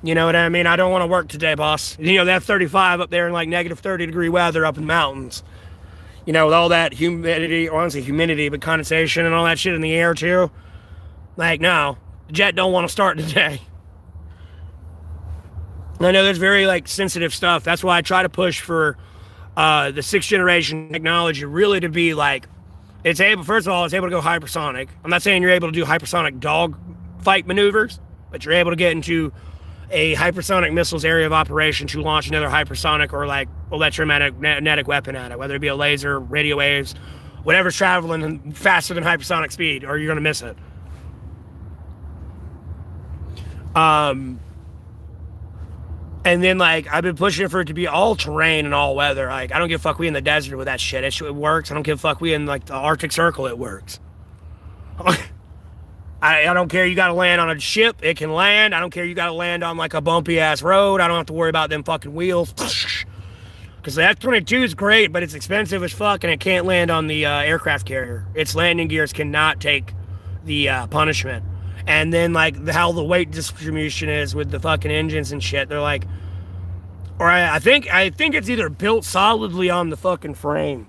You know what I mean? I don't want to work today, boss. You know, that 35 up there in like negative 30-degree weather up in the mountains. You know, with all that humidity, or honestly humidity, but condensation and all that shit in the air too. Like, no, the jet don't want to start today. I know there's very like sensitive stuff. That's why I try to push for the 6th generation technology really to be like, it's able, first of all, it's able to go hypersonic. I'm not saying you're able to do hypersonic dog fight maneuvers, but you're able to get into a hypersonic missiles area of operation to launch another hypersonic or like electromagnetic weapon at it, whether it be a laser, radio waves, whatever's traveling faster than hypersonic speed, or you're going to miss it. And then, like, I've been pushing for it to be all terrain and all weather. Like, I don't give a fuck we in the desert with that shit. It works. I don't give a fuck we in, like, the Arctic Circle. It works. I don't care you got to land on a ship. It can land. I don't care you got to land on, like, a bumpy-ass road. I don't have to worry about them fucking wheels. Because the F-22 is great, but it's expensive as fuck, and it can't land on the aircraft carrier. Its landing gears cannot take the punishment. And then, like, how the weight distribution is with the fucking engines and shit. They're like, or I think it's either built solidly on the fucking frame,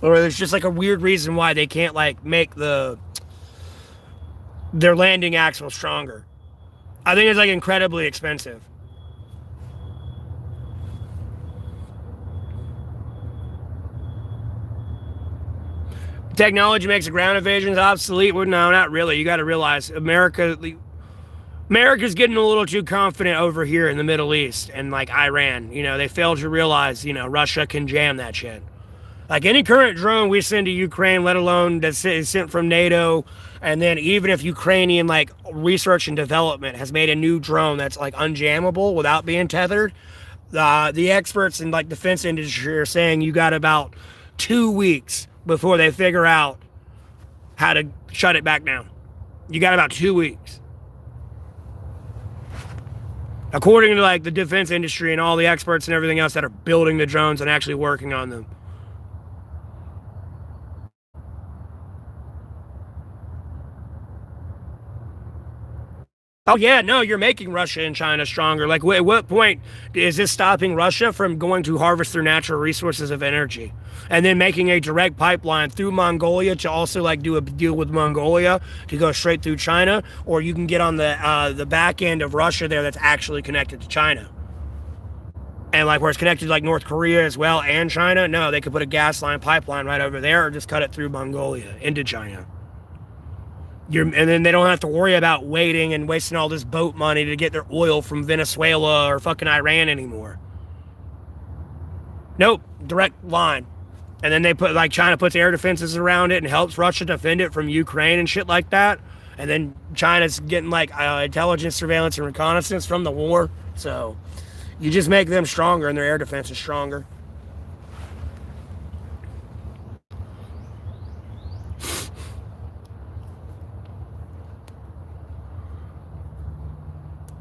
or there's just like a weird reason why they can't like make their landing axle stronger. I think it's like incredibly expensive. Technology makes the ground invasions obsolete. Well, no, not really. You got to realize America's getting a little too confident over here in the Middle East and like Iran. You know, they failed to realize, you know, Russia can jam that shit. Like any current drone we send to Ukraine, let alone that's sent from NATO, and then even if Ukrainian like research and development has made a new drone that's like unjammable without being tethered, the experts in like defense industry are saying you got about 2 weeks before they figure out how to shut it back down. You got about 2 weeks. According to like the defense industry and all the experts and everything else that are building the drones and actually working on them. Oh yeah, no, you're making Russia and China stronger. Like, at what point is this stopping Russia from going to harvest their natural resources of energy, and then making a direct pipeline through Mongolia to also like do a deal with Mongolia to go straight through China, or you can get on the back end of Russia there that's actually connected to China, and like where it's connected to like North Korea as well and China. No, they could put a gas line pipeline right over there, or just cut it through Mongolia into China. And then they don't have to worry about waiting and wasting all this boat money to get their oil from Venezuela or fucking Iran anymore. Nope, direct line. And then they put, like, China puts air defenses around it and helps Russia defend it from Ukraine and shit like that. And then China's getting, like, intelligence, surveillance, and reconnaissance from the war. So you just make them stronger and their air defense is stronger.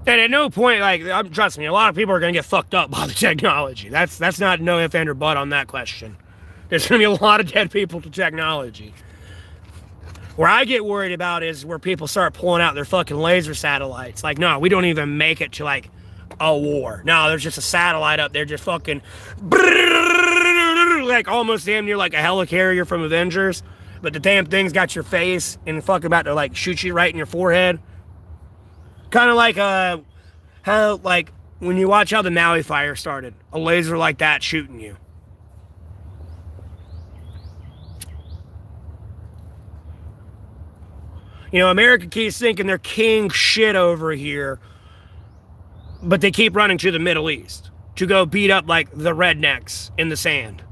And at no point, like, trust me, a lot of people are going to get fucked up by the technology. That's not no if, and, or but on that question. There's going to be a lot of dead people to technology. Where I get worried about is where people start pulling out their fucking laser satellites. Like, no, we don't even make it to, like, a war. No, there's just a satellite up there just fucking, like, almost damn near like a helicarrier from Avengers. But the damn thing's got your face and fucking about to, like, shoot you right in your forehead. Kind of like how, like, when you watch how the Maui fire started, a laser like that shooting you. You know, America keeps thinking they're king shit over here, but they keep running to the Middle East to go beat up, like, the rednecks in the sand.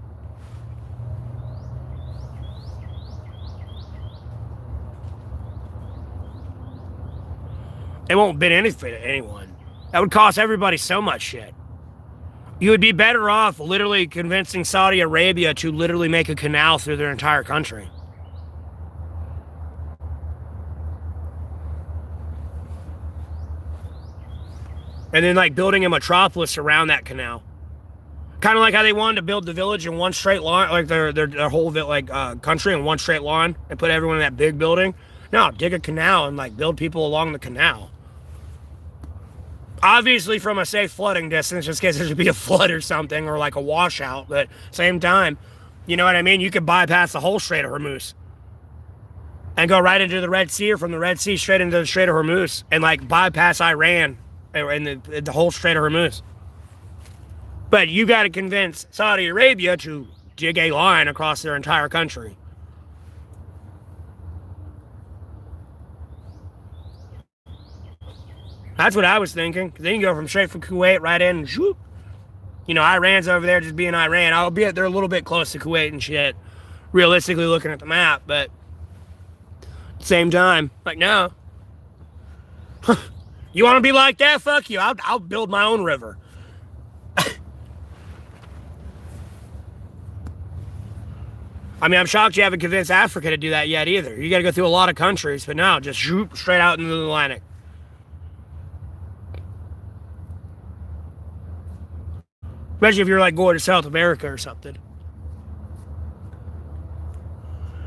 It won't benefit anyone. That would cost everybody so much shit. You would be better off literally convincing Saudi Arabia to literally make a canal through their entire country. And then, like, building a metropolis around that canal. Kind of like how they wanted to build the village in one straight line, like their whole country in one straight line, and put everyone in that big building. No, dig a canal and like build people along the canal. Obviously from a safe flooding distance, just in case there should be a flood or something, or like a washout. But same time, you know what I mean? You could bypass the whole Strait of Hormuz and go right into the Red Sea, or from the Red Sea straight into the Strait of Hormuz, and like bypass Iran and the whole Strait of Hormuz. But you got to convince Saudi Arabia to dig a line across their entire country. That's what I was thinking. Then you go from straight from Kuwait right in, and whoop. You know, Iran's over there just being Iran. Albeit they're a little bit close to Kuwait and shit, realistically looking at the map, but at the same time, like, no. You want to be like that? Fuck you. I'll build my own river. I mean, I'm shocked you haven't convinced Africa to do that yet either. You got to go through a lot of countries, but no, just shoot straight out into the Atlantic. Especially if you're like going to South America or something.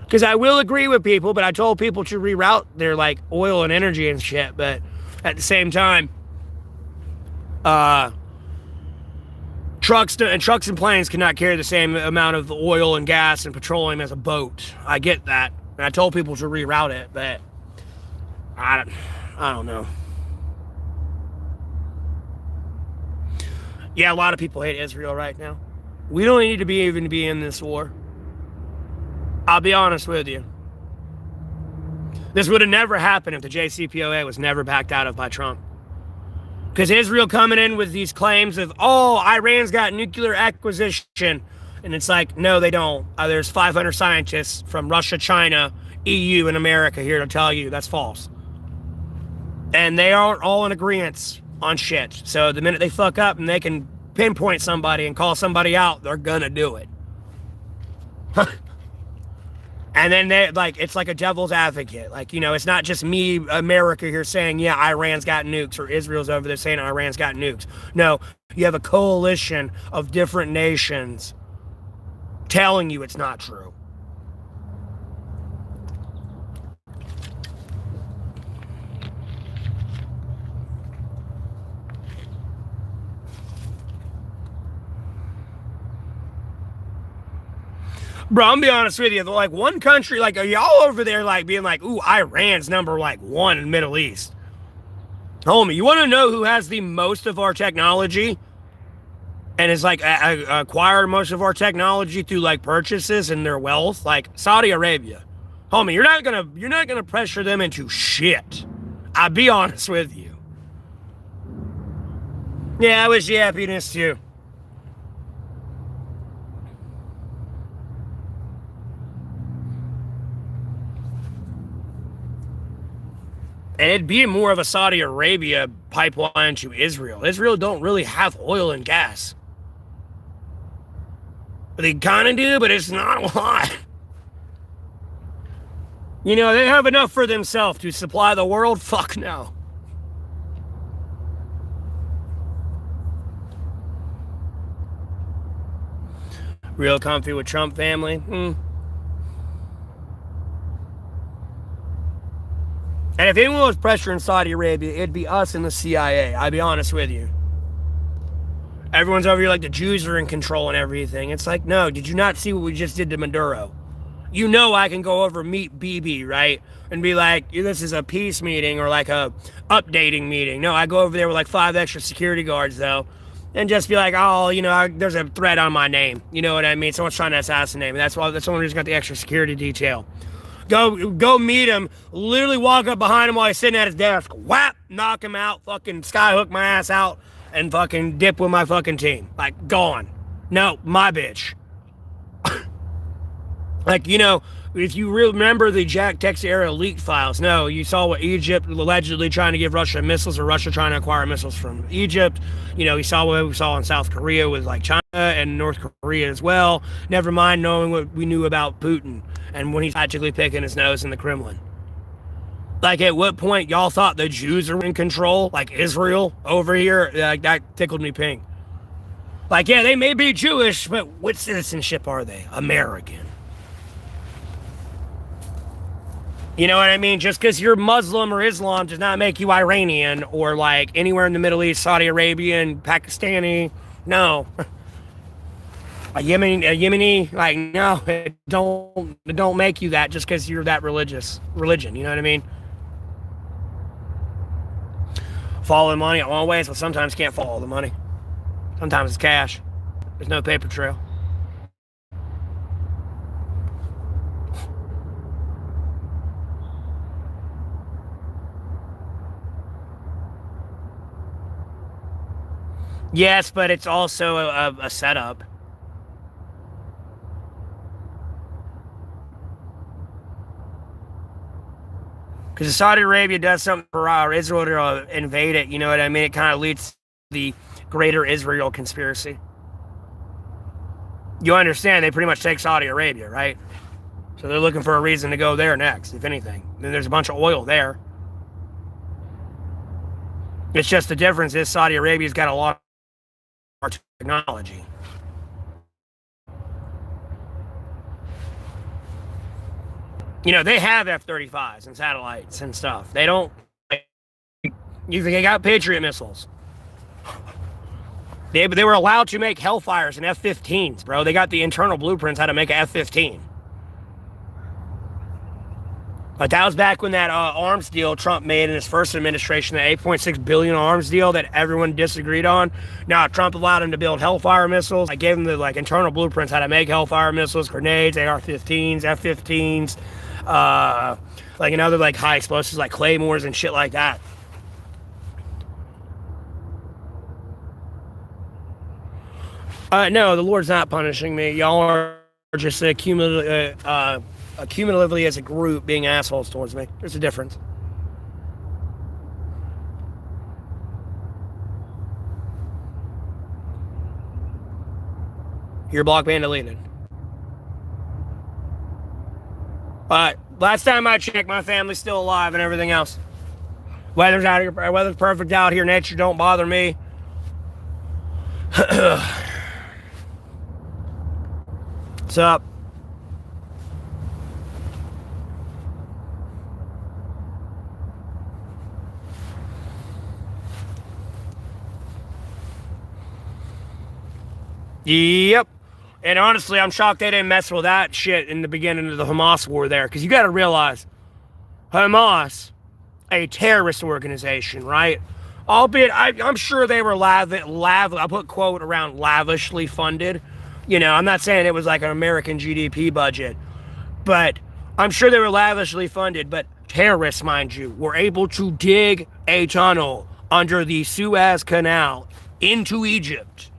Because I will agree with people, but I told people to reroute their like oil and energy and shit. But at the same time, trucks and planes cannot carry the same amount of oil and gas and petroleum as a boat. I get that, and I told people to reroute it, but I don't know. Yeah, a lot of people hate Israel right now. We don't need to be in this war. I'll be honest with you. This would have never happened if the JCPOA was never backed out of by Trump. Because Israel coming in with these claims of, oh, Iran's got nuclear acquisition. And it's like, no, they don't. There's 500 scientists from Russia, China, EU, and America here to tell you that's false. And they aren't all in agreement on shit. So the minute they fuck up and they can pinpoint somebody and call somebody out, they're gonna do it. And then they like, it's like a devil's advocate. Like, you know, it's not just me, America, here saying, yeah, Iran's got nukes, or Israel's over there saying Iran's got nukes. No, you have a coalition of different nations telling you it's not true. Bro, I'm gonna be honest with you. Like, one country, like, are y'all over there, like, being like, ooh, Iran's number, like, one in the Middle East? Homie, you want to know who has the most of our technology? And is, like, acquired most of our technology through, like, purchases and their wealth? Like, Saudi Arabia. Homie, you're not gonna pressure them into shit. I'll be honest with you. Yeah, I wish you happiness, too. And it'd be more of a Saudi Arabia pipeline to Israel. Israel don't really have oil and gas. They kind of do, but it's not a lot. You know, they have enough for themselves to supply the world? Fuck no. Real comfy with Trump family? And if anyone was pressuring Saudi Arabia, it'd be us and the CIA. I'll be honest with you. Everyone's over here like the Jews are in control and everything. It's like, no, did you not see what we just did to Maduro? You know I can go over meet Bibi, right? And be like, this is a peace meeting or like a updating meeting. No, I go over there with like 5 extra security guards, though. And just be like, oh, you know, there's a threat on my name. You know what I mean? Someone's trying to assassinate me. That's the one who's got the extra security detail. Go meet him, literally walk up behind him while he's sitting at his desk, whap, knock him out, fucking skyhook my ass out, and fucking dip with my fucking team. Like, gone. No, my bitch. Like, you know, if you remember the Jack Texas era leaked files, no, you saw what Egypt allegedly trying to give Russia missiles, or Russia trying to acquire missiles from Egypt. You know, you saw what we saw in South Korea with like China and North Korea as well. Never mind knowing what we knew about Putin and when he's practically picking his nose in the Kremlin. Like, at what point y'all thought the Jews are in control? Like Israel over here? Like, that tickled me pink. Like, yeah, they may be Jewish, but what citizenship are they? American. You know what I mean? Just because you're Muslim or Islam does not make you Iranian or like anywhere in the Middle East, Saudi Arabian, Pakistani. No. A Yemeni, like, no, it don't make you that just because you're that religion. You know what I mean? Follow the money always, but sometimes can't follow the money. Sometimes it's cash. There's no paper trail. Yes, but it's also a setup. Because if Saudi Arabia does something for Israel to invade it, you know what I mean? It kind of leads to the greater Israel conspiracy. You understand they pretty much take Saudi Arabia, right? So they're looking for a reason to go there next, if anything. Then there's a bunch of oil there. It's just the difference is Saudi Arabia's got a lot more technology. You know, they have F-35s and satellites and stuff. They don't... They got Patriot missiles. They were allowed to make Hellfires and F-15s, bro. They got the internal blueprints how to make an F-15. But that was back when that arms deal Trump made in his first administration, the $8.6 billion arms deal that everyone disagreed on. Now, Trump allowed him to build Hellfire missiles. I gave him the internal blueprints how to make Hellfire missiles, grenades, AR-15s, F-15s, and other high explosives like claymores and shit like that. No, the Lord's not punishing me. Y'all are just cumulatively as a group being assholes towards me. There's a difference. Your block ban deleted. Last time I checked, my family's still alive and everything else. Weather's perfect out here. Nature don't bother me. What's up? Yep. And honestly, I'm shocked they didn't mess with that shit in the beginning of the Hamas war there. Because you got to realize, Hamas, a terrorist organization, right? Albeit, I'm sure they were I put quote around lavishly funded. You know, I'm not saying it was like an American GDP budget. But I'm sure they were lavishly funded. But terrorists, mind you, were able to dig a tunnel under the Suez Canal into Egypt.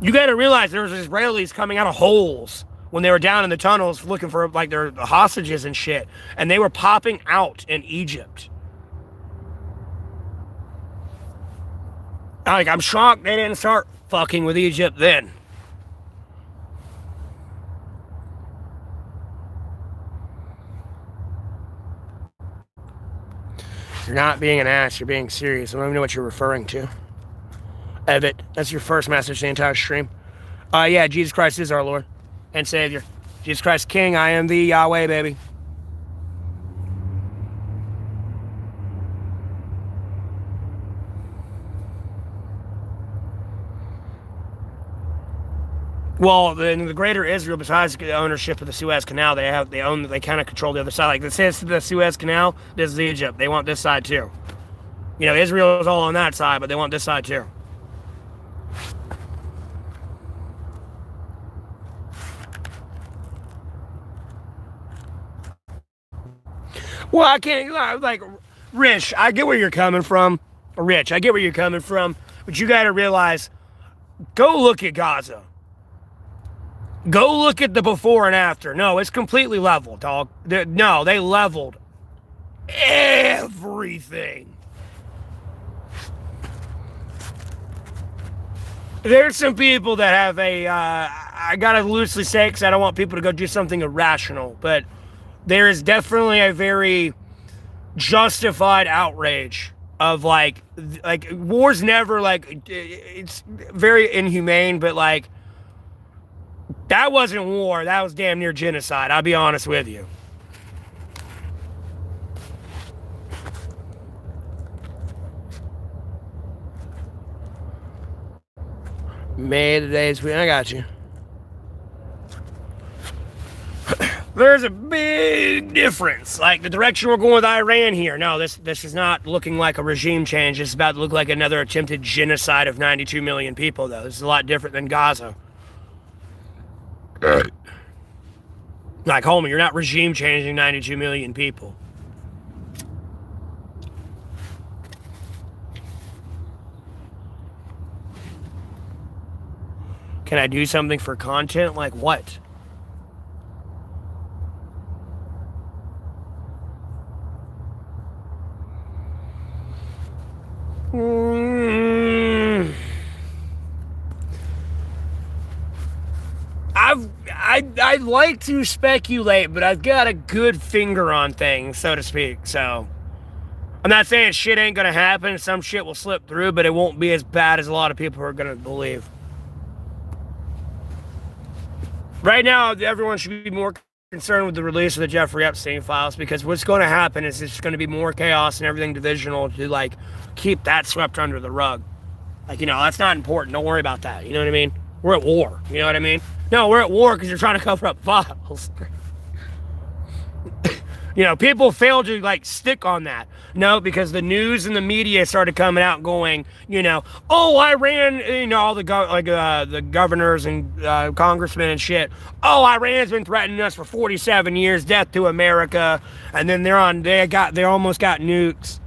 You got to realize there was Israelis coming out of holes when they were down in the tunnels looking for their hostages and shit, and they were popping out in Egypt. I'm shocked they didn't start fucking with Egypt then. You're not being an ass, you're being serious. I don't even know what you're referring to. Evet, that's your first message the entire stream. Yeah, Jesus Christ is our Lord and Savior. Jesus Christ King, I am the Yahweh, baby. Well, in the greater Israel, besides the ownership of the Suez Canal, they kind of control the other side. Like this is the Suez Canal, this is Egypt. They want this side too. You know, Israel is all on that side, but they want this side too. Well, I can't, Rich, I get where you're coming from. Rich, I get where you're coming from. But you got to realize, go look at Gaza. Go look at the before and after. No, it's completely leveled, dog. They leveled everything. There's some people that have I got to loosely say because I don't want people to go do something irrational, but there is definitely a very justified outrage of like war's never like, it's very inhumane, but like that wasn't war. That was damn near genocide. I'll be honest with you. May the days I got you. There's a big difference. Like the direction we're going with Iran here. No, this is not looking like a regime change. It's about to look like another attempted genocide of 92 million people, though. This is a lot different than Gaza. Like, homie, you're not regime changing 92 million people. Can I do something for content? Like what? I'd like to speculate, but I've got a good finger on things, so to speak. So I'm not saying shit ain't gonna happen. Some shit will slip through, but it won't be as bad as a lot of people are gonna believe. Right now, everyone should be more concerned with the release of the Jeffrey Epstein files, because what's going to happen is it's going to be more chaos and everything divisional to like keep that swept under the rug. Like, you know, that's not important. Don't worry about that. You know what I mean? We're at war. You know what I mean? No, we're at war because you're trying to cover up files. You know, people fail to like stick on that. No, because the news and the media started coming out going, you know, oh, Iran, you know, all the the governors and congressmen and shit. Oh, Iran's been threatening us for 47 years, death to America, and then they almost got nukes.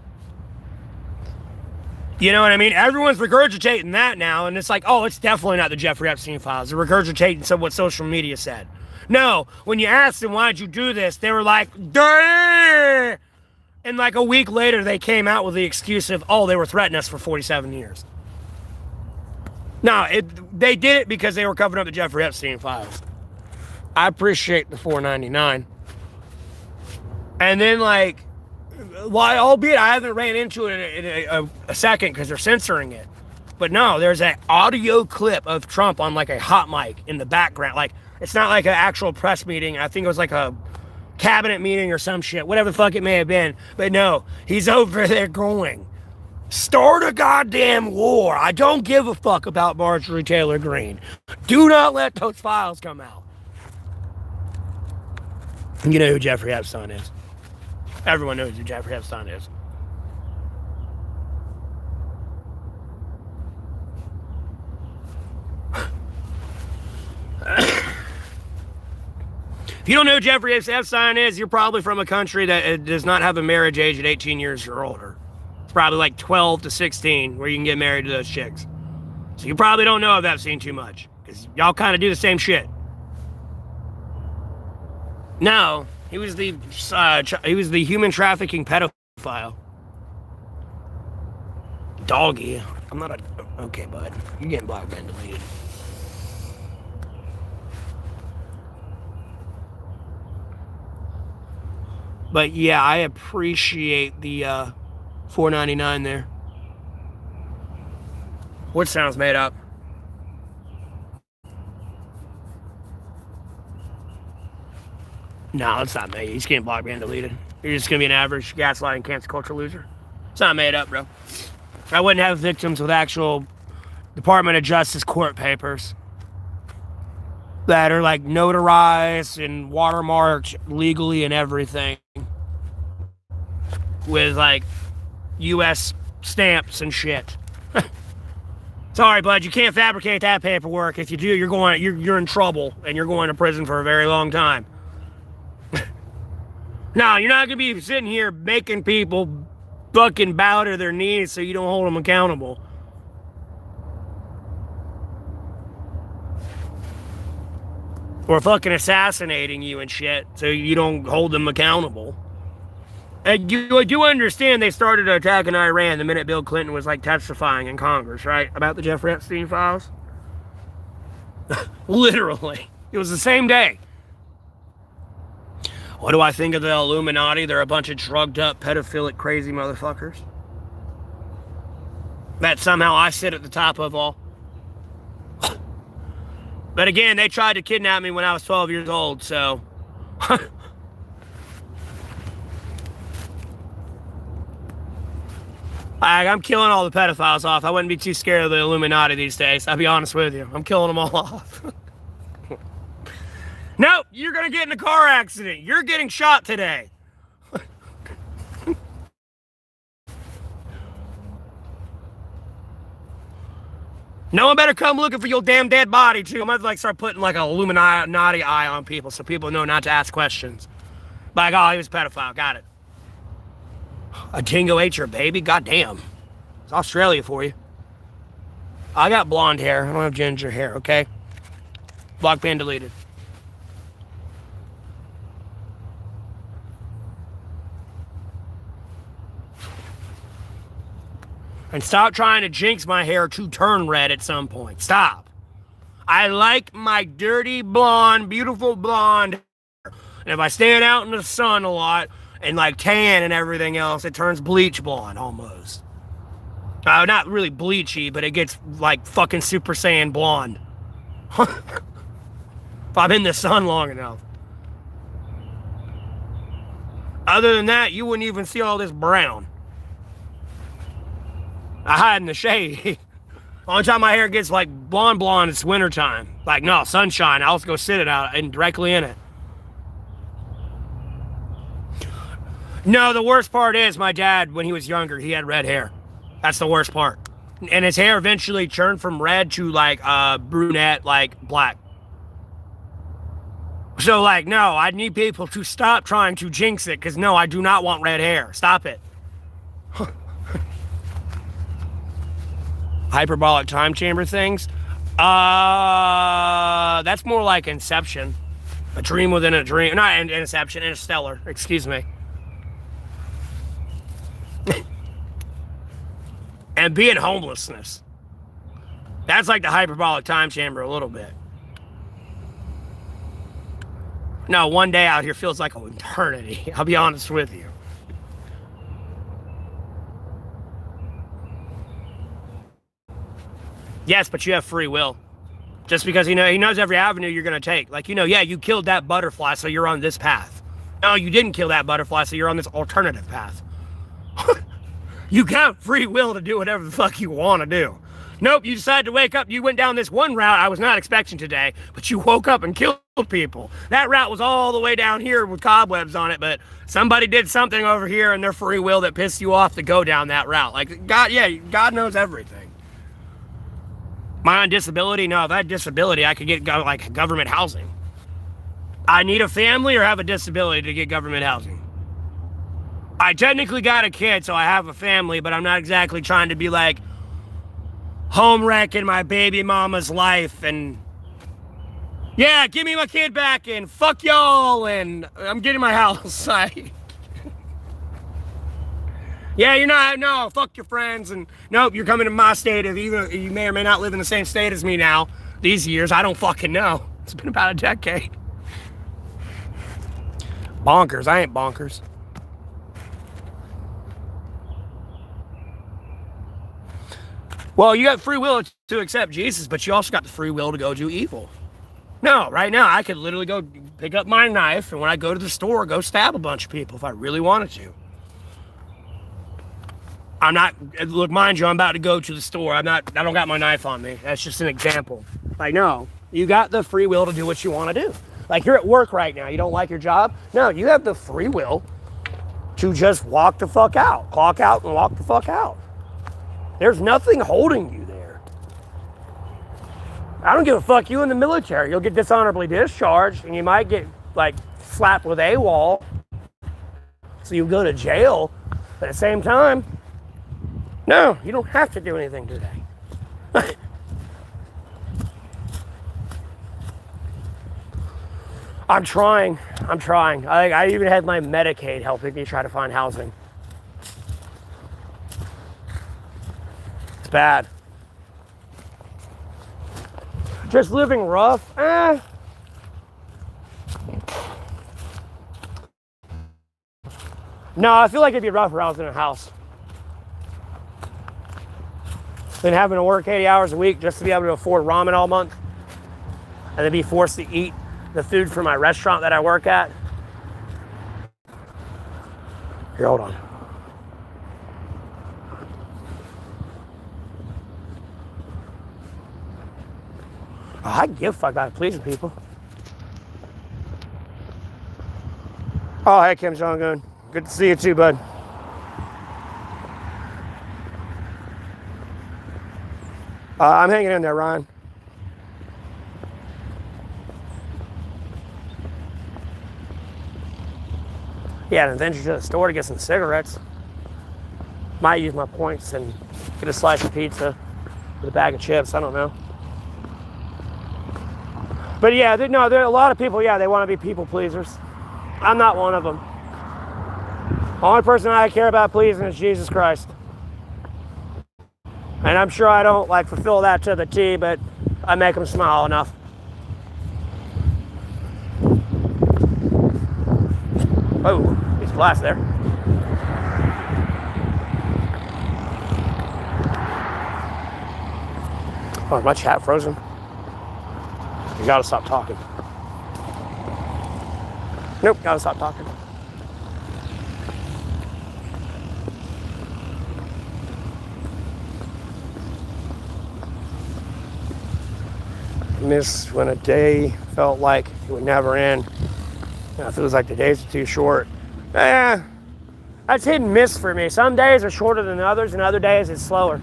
You know what I mean? Everyone's regurgitating that now, and it's like, oh, it's definitely not the Jeffrey Epstein files. They're regurgitating what social media said. No, when you asked them, why'd you do this? They were like, duh! And like a week later, they came out with the excuse of, oh, they were threatening us for 47 years. No, they did it because they were covering up the Jeffrey Epstein files. I appreciate the $4.99. And then like, well, albeit I haven't ran into it in a second because they're censoring it. But no, there's an audio clip of Trump on like a hot mic in the background. Like, it's not like an actual press meeting. I think it was like a cabinet meeting or some shit, whatever the fuck it may have been. But no, he's over there going, start a goddamn war. I don't give a fuck about Marjorie Taylor Greene. Do not let those files come out. You know who Jeffrey Epstein is. Everyone knows who Jeffrey Epstein is. If you don't know who Jeffrey Epstein is, you're probably from a country that does not have a marriage age at 18 years or older. It's probably like 12 to 16 where you can get married to those chicks. So you probably don't know of Epstein too much, because y'all kind of do the same shit. No, he was the human trafficking pedophile. Doggy. I'm not a... Okay, bud. You're getting blocked and deleted. But yeah, I appreciate the $4.99 there. What sounds made up? No, it's not me. He's getting blocked and deleted. You're just going to be an average gaslighting cancel culture loser. It's not made up, bro. I wouldn't have victims with actual Department of Justice court papers that are like notarized and watermarked legally and everything with like U.S. stamps and shit. Sorry, bud, you can't fabricate that paperwork. If you do, you're in trouble and you're going to prison for a very long time. No, you're not gonna be sitting here making people fucking bow to their knees so you don't hold them accountable. Or fucking assassinating you and shit so you don't hold them accountable. And you do understand they started attacking Iran the minute Bill Clinton was like testifying in Congress, right? About the Jeffrey Epstein files? Literally. It was the same day. What do I think of the Illuminati? They're a bunch of drugged up, pedophilic, crazy motherfuckers. that somehow I sit at the top of all. But again, they tried to kidnap me when I was 12 years old, so. I'm killing all the pedophiles off. I wouldn't be too scared of the Illuminati these days. I'll be honest with you. I'm killing them all off. Nope, you're going to get in a car accident. You're getting shot today. No one better come looking for your damn dead body, too. I'm going to start putting an Illuminati eye on people so people know not to ask questions. Like, oh, he was a pedophile. Got it. A dingo ate your baby? Goddamn. It's Australia for you. I got blonde hair. I don't have ginger hair, okay? Block ban deleted. And stop trying to jinx my hair to turn red at some point. Stop. I like my dirty blonde, beautiful blonde hair. And if I stand out in the sun a lot and tan and everything else, it turns bleach blonde almost. Not really bleachy, but it gets fucking Super Saiyan blonde. If I'm in the sun long enough. Other than that, you wouldn't even see all this brown. I hide in the shade. Only time my hair gets blonde, it's wintertime. No, sunshine, I'll just go sit it out and directly in it. No, the worst part is my dad, when he was younger, he had red hair. That's the worst part. And his hair eventually turned from red to brunette, black. So no, I need people to stop trying to jinx it, because no, I do not want red hair. Stop it. Hyperbolic time chamber things? That's more like Inception. A dream within a dream. Not Inception, Interstellar. Excuse me. And being homelessness. That's like the hyperbolic time chamber a little bit. No, one day out here feels like an eternity. I'll be honest with you. Yes, but you have free will. Just because he knows every avenue you're going to take. Yeah, you killed that butterfly, so you're on this path. No, you didn't kill that butterfly, so you're on this alternative path. You got free will to do whatever the fuck you want to do. Nope, you decided to wake up. You went down this one route I was not expecting today, but you woke up and killed people. That route was all the way down here with cobwebs on it, but somebody did something over here in their free will that pissed you off to go down that route. God knows everything. Am I on disability? No, if I had disability, I could get government housing. I need a family or have a disability to get government housing. I technically got a kid, so I have a family, but I'm not exactly trying to be home wrecking my baby mama's life and yeah, give me my kid back and fuck y'all and I'm getting my house. Yeah, you're not, no, fuck your friends and nope, you're coming to my state of either you may or may not live in the same state as me now. These years, I don't fucking know. It's been about a decade. Bonkers, I ain't bonkers. Well, you got free will to accept Jesus, but you also got the free will to go do evil. No, right now, I could literally go pick up my knife, and when I go to the store, go stab a bunch of people if I really wanted to. I'm not, look, mind you, I'm about to go to the store. I don't got my knife on me. That's just an example. No, you got the free will to do what you want to do. You're at work right now. You don't like your job? No, you have the free will to just walk the fuck out. Clock out and walk the fuck out. There's nothing holding you there. I don't give a fuck. You in the military. You'll get dishonorably discharged and you might get slapped with AWOL. So you go to jail. But at the same time, no, you don't have to do anything today. I'm trying. I even had my Medicaid helping me try to find housing. It's bad. Just living rough? No, I feel like it'd be rougher if I was in a house. than having to work 80 hours a week just to be able to afford ramen all month and then be forced to eat the food from my restaurant that I work at. Here, hold on. Oh, I give a fuck about pleasing people. Oh, hey, Kim Jong-un. Good to see you too, bud. I'm hanging in there, Ryan. Yeah, and venture to the store to get some cigarettes. Might use my points and get a slice of pizza with a bag of chips. I don't know. But yeah, there are a lot of people, yeah, they want to be people pleasers. I'm not one of them. The only person I care about pleasing is Jesus Christ. And I'm sure I don't like fulfill that to the T, but I make him smile enough. Oh, he's glass there. Oh, is my chat frozen? You gotta stop talking. Nope, gotta stop talking. Miss when a day felt like it would never end. It feels like the days are too short. That's hit and miss for me. Some days are shorter than others, and other days it's slower.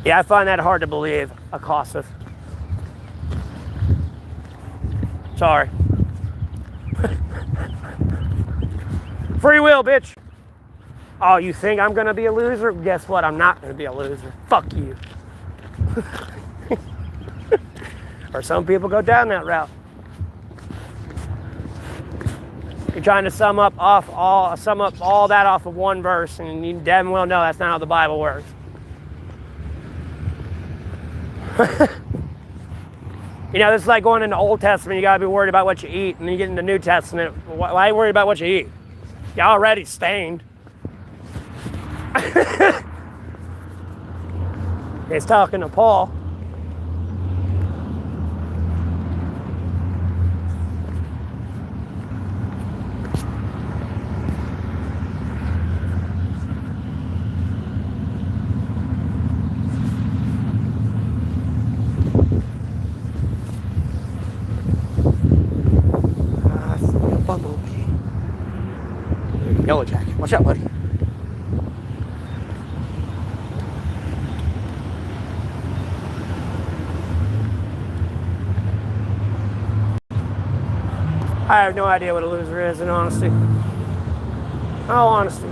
Yeah, I find that hard to believe, Acosta. Sorry. Free will, bitch. Oh, you think I'm gonna be a loser? Guess what? I'm not gonna be a loser. Fuck you. Or some people go down that route. You're trying to sum up all that off of one verse, and you damn well know that's not how the Bible works. You know, this is like going into Old Testament. You gotta be worried about what you eat, and then you get into New Testament. Why are you worried about what you eat? You're already stained. He's talking to Paul. Bumblebee. Yellow jacket. Watch out, buddy. I have no idea what a loser is, in honesty. In all honesty.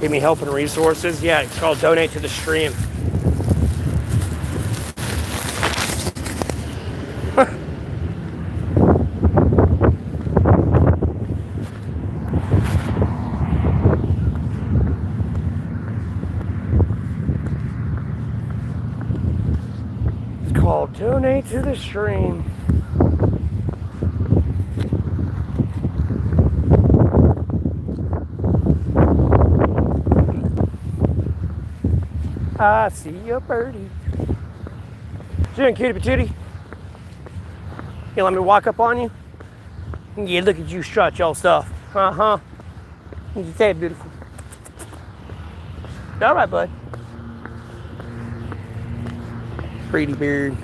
Give me help and resources. Yeah, it's called Donate to the Stream. It's called Donate to the Stream. I see a birdie. Doing cutie patootie. You let me walk up on you? Yeah, look at you strut your stuff. Uh-huh. You say it beautiful. All right, bud. Pretty bird.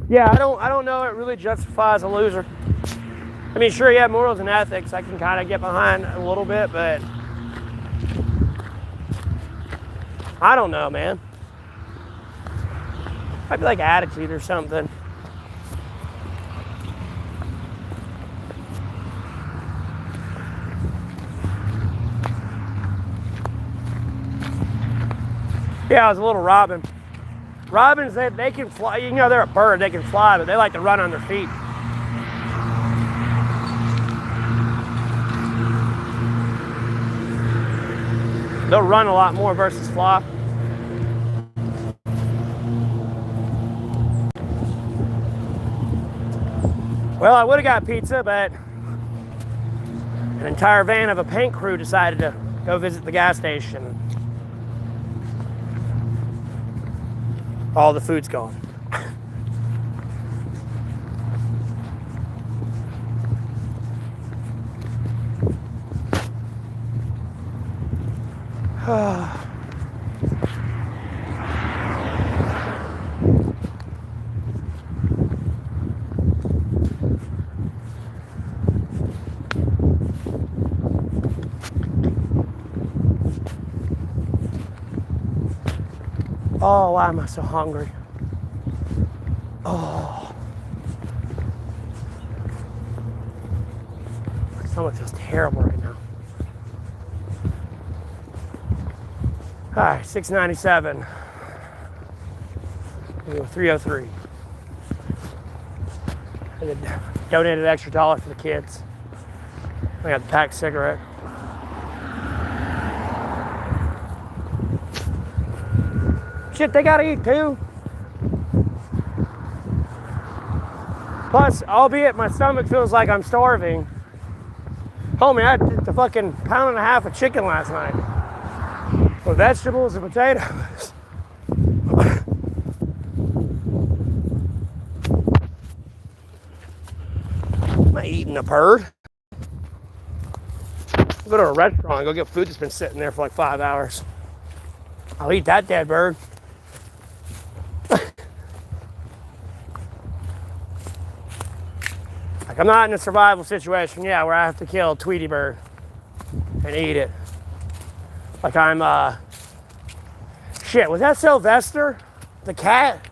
Yeah, I don't know it really justifies a loser. I mean, sure, yeah, morals and ethics I can kind of get behind a little bit, but I don't know, man. Might be like attitude or something. Yeah, I was a little robin. Robins, they can fly. You know, they're a bird. They can fly, but they like to run on their feet. They'll run a lot more versus fly. Well, I would have got pizza, but an entire van of a paint crew decided to go visit the gas station. All the food's gone. Oh, why am I so hungry? Oh. My stomach feels terrible right now. All right, $6.97. 303. I donated an extra $1 for the kids. I got the packed cigarette. Shit, they gotta eat too. Plus, albeit my stomach feels like I'm starving. Homie, I had a fucking pound and a half of chicken last night. With vegetables and potatoes. Am I eating a bird? I'll go to a restaurant and go get food that's been sitting there for like 5 hours. I'll eat that dead bird. Like, I'm not in a survival situation, yeah, where I have to kill a Tweety bird and eat it. Like I'm, shit, was that Sylvester? The cat?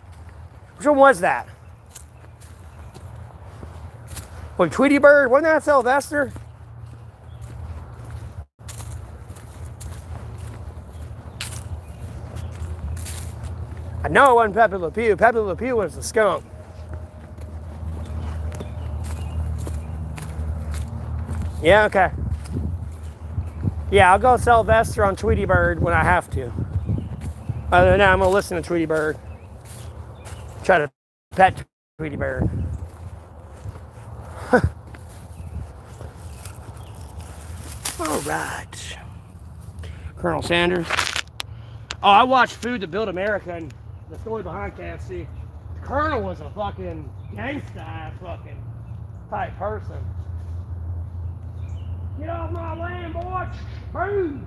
Which one was that? What, Tweety bird? Wasn't that Sylvester? I know it wasn't Pepe Le Pew. Pepe Le Pew was the skunk. Yeah, okay. Yeah, I'll go Sylvester on Tweety Bird when I have to. Other than that, I'm going to listen to Tweety Bird. Try to pet Tweety Bird. All right. Colonel Sanders. Oh, I watched Food to Build America and the story behind KFC. The Colonel was a fucking gangsta-ass fucking type person. Get off my land, boy! Boom!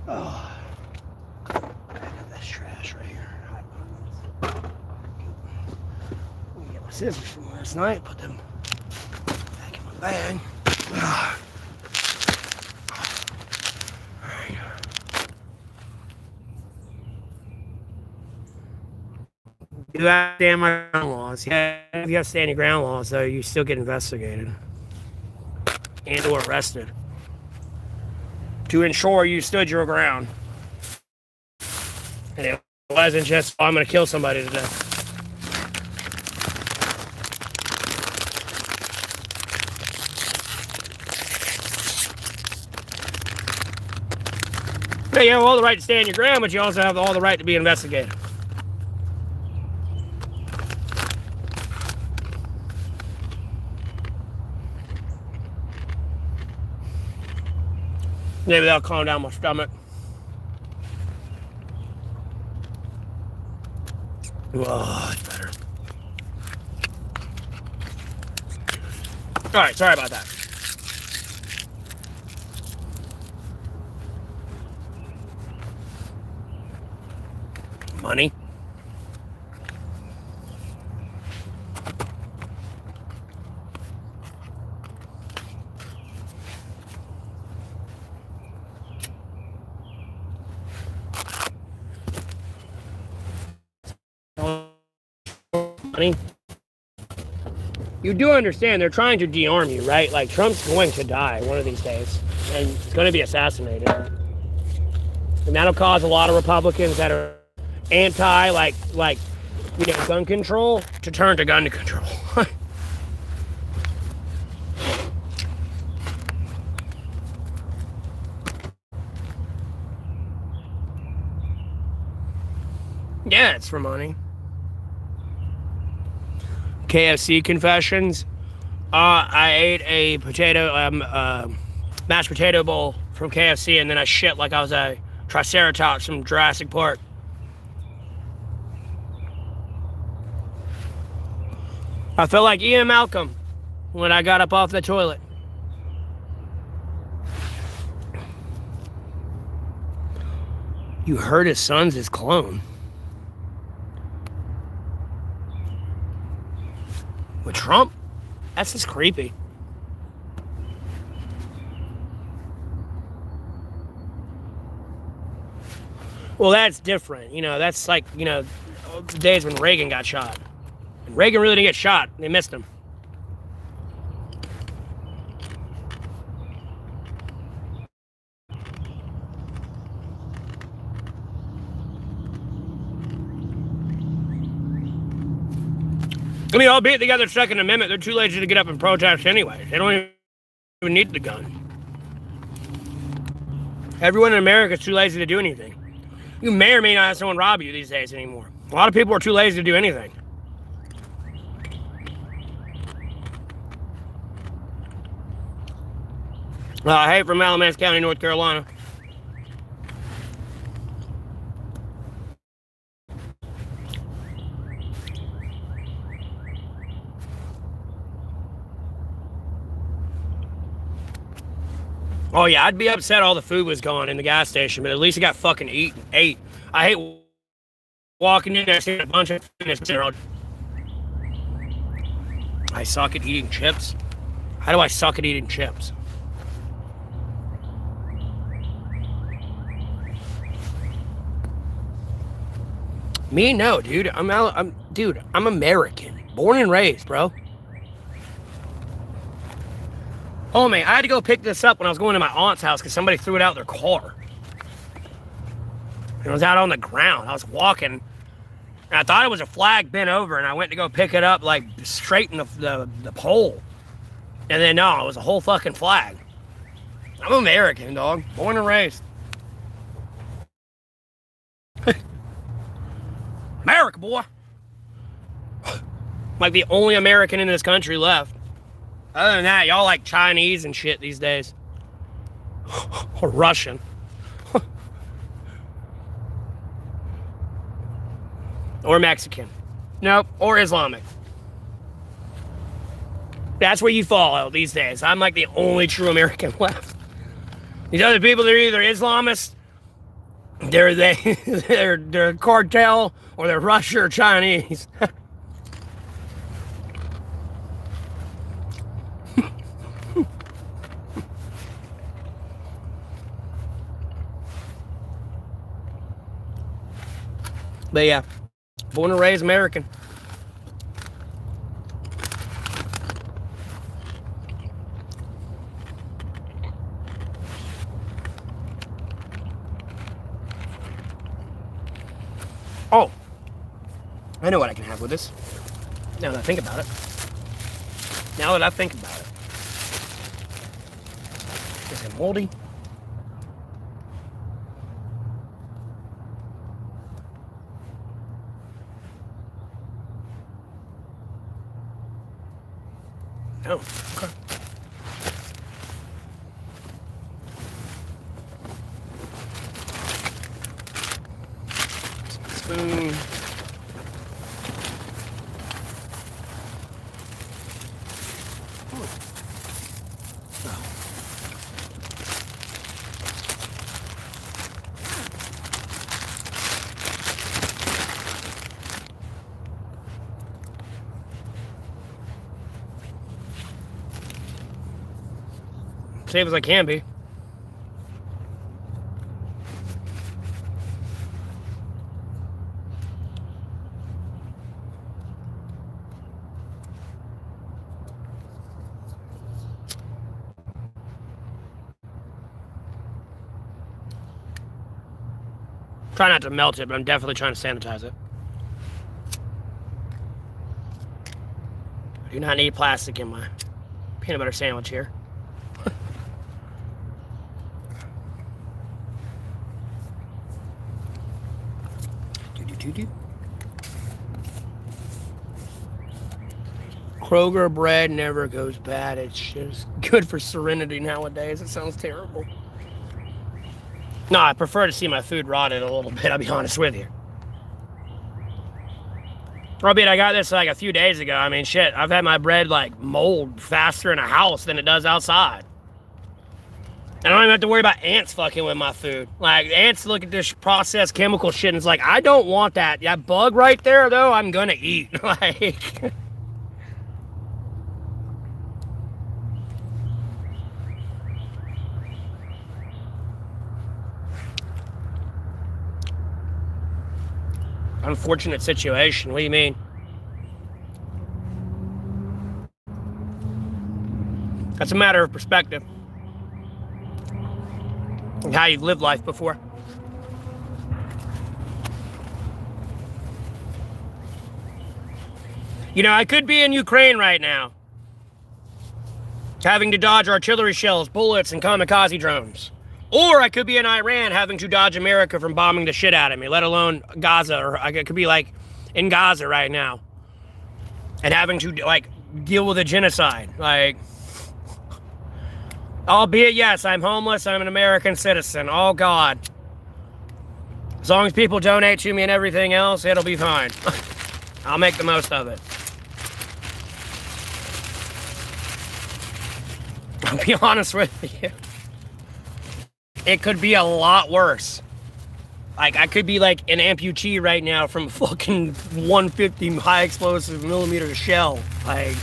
Oh, I got this trash right here. Let me get my scissors from last night. Put them back in my bag. Alright. You have to stand my ground laws. Yeah, if you have standing ground laws, though, you still get investigated and or arrested to ensure you stood your ground. And it wasn't just, oh, I'm going to kill somebody today. Yeah, you have all the right to stand your ground, but you also have all the right to be investigated. Maybe that'll calm down my stomach. Oh, it's better. All right, sorry about that. Money. Money. You do understand they're trying to de-arm you, right? Like, Trump's going to die one of these days, and he's going to be assassinated. And that'll cause a lot of Republicans that are anti, gun control to turn to gun control. Yeah, it's for money. KFC confessions. I ate a mashed potato bowl from KFC, and then I shit like I was a Triceratops from Jurassic Park. I felt like Ian Malcolm when I got up off the toilet. You heard his son's his clone. With Trump? That's just creepy. Well, that's different. You know, that's like, the days when Reagan got shot. And Reagan really didn't get shot. They missed him. I mean, albeit they got their Second Amendment, they're too lazy to get up and protest anyway. They don't even need the gun. Everyone in America is too lazy to do anything. You may or may not have someone rob you these days anymore. A lot of people are too lazy to do anything. Hey, from Alamance County, North Carolina. Oh yeah, I'd be upset all the food was gone in the gas station, but at least it got fucking ate. I hate walking in there seeing a bunch of food. I suck at eating chips. How do I suck at eating chips? Me, no, dude. I'm American, born and raised, bro. Oh man, I had to go pick this up when I was going to my aunt's house because somebody threw it out their car. It was out on the ground. I was walking, and I thought it was a flag bent over, and I went to go pick it up, like, straight in the pole. And then, no, it was a whole fucking flag. I'm American, dog. Born and raised. America, boy. Like the only American in this country left. Other than that, y'all like Chinese and shit these days. Or Russian. Or Mexican. Nope, or Islamic. That's where you fall these days. I'm like the only true American left. These other people, they're either Islamists they're cartel or they're Russia or Chinese. But yeah, born and raised American. Oh, I know what I can have with this. Now that I think about it. Is it moldy? Oh, okay. Spoon. Safe as I can be. Try not to melt it, but I'm definitely trying to sanitize it. I do not need plastic in my peanut butter sandwich here. Kroger bread never goes bad. It's just good for serenity nowadays. It sounds terrible. No, I prefer to see my food rotted a little bit, I'll be honest with you. Albeit I got this like a few days ago. I mean, shit, I've had my bread like mold faster in a house than it does outside. I don't even have to worry about ants fucking with my food. Like, ants look at this processed chemical shit and it's like, I don't want that. That bug right there, though, I'm gonna eat. Like... Unfortunate situation. What do you mean? That's a matter of perspective. And how you've lived life before. You know, I could be in Ukraine right now, having to dodge artillery shells, bullets, and kamikaze drones. Or I could be in Iran having to dodge America from bombing the shit out of me, let alone Gaza. Or I could be like in Gaza right now and having to like deal with a genocide. Like, albeit, yes, I'm homeless. I'm an American citizen. Oh, God. As long as people donate to me and everything else, it'll be fine. I'll make the most of it. I'll be honest with you. It could be a lot worse. Like, I could be like an amputee right now from fucking 150 high explosive millimeter shell. Like,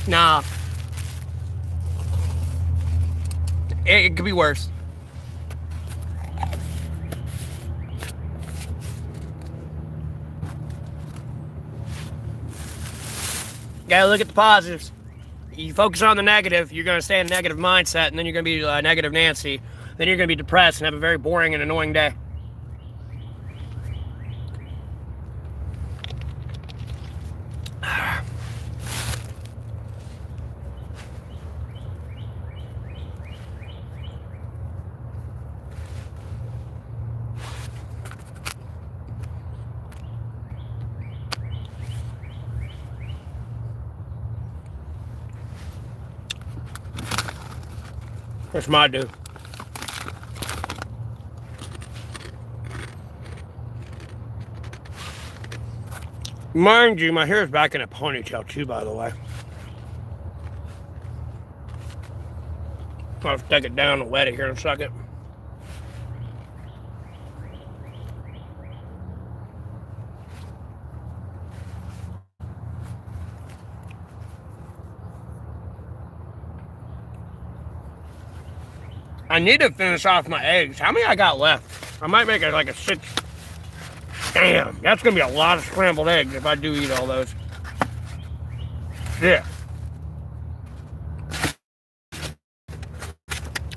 nah. It could be worse. Gotta look at the positives. You focus on the negative, you're gonna stay in a negative mindset, and then you're gonna be negative Nancy. Then you're going to be depressed and have a very boring and annoying day. That's my dude. Mind you, my hair is back in a ponytail too, by the way. I'll take it down and wet it here in a second. I need to finish off my eggs. How many I got left? I might make it like a 6. Damn, that's gonna be a lot of scrambled eggs if I do eat all those. Yeah.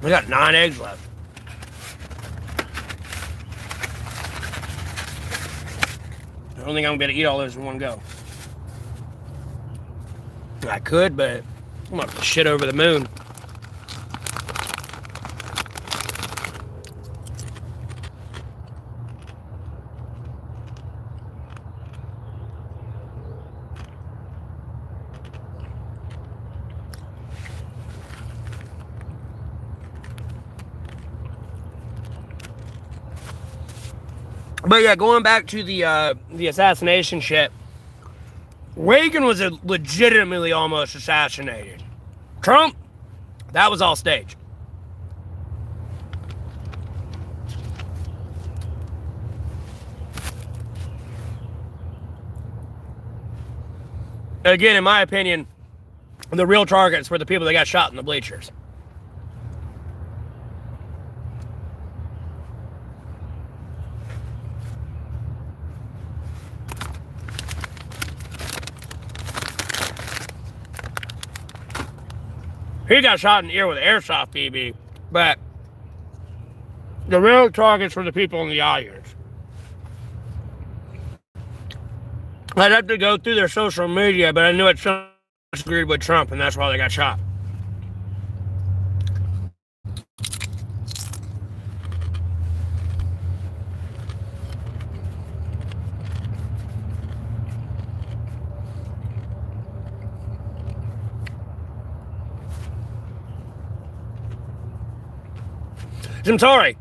I got 9 eggs left. I don't think I'm gonna eat all those in one go. I could, but I'm gonna shit over the moon. But yeah, going back to the assassination shit, Reagan was legitimately almost assassinated. Trump, that was all staged. Again, in my opinion, the real targets were the people that got shot in the bleachers. He got shot in the ear with an airsoft BB, but the real targets were the people in the audience. I'd have to go through their social media, but I knew it agreed with Trump, and that's why they got shot. I'm sorry,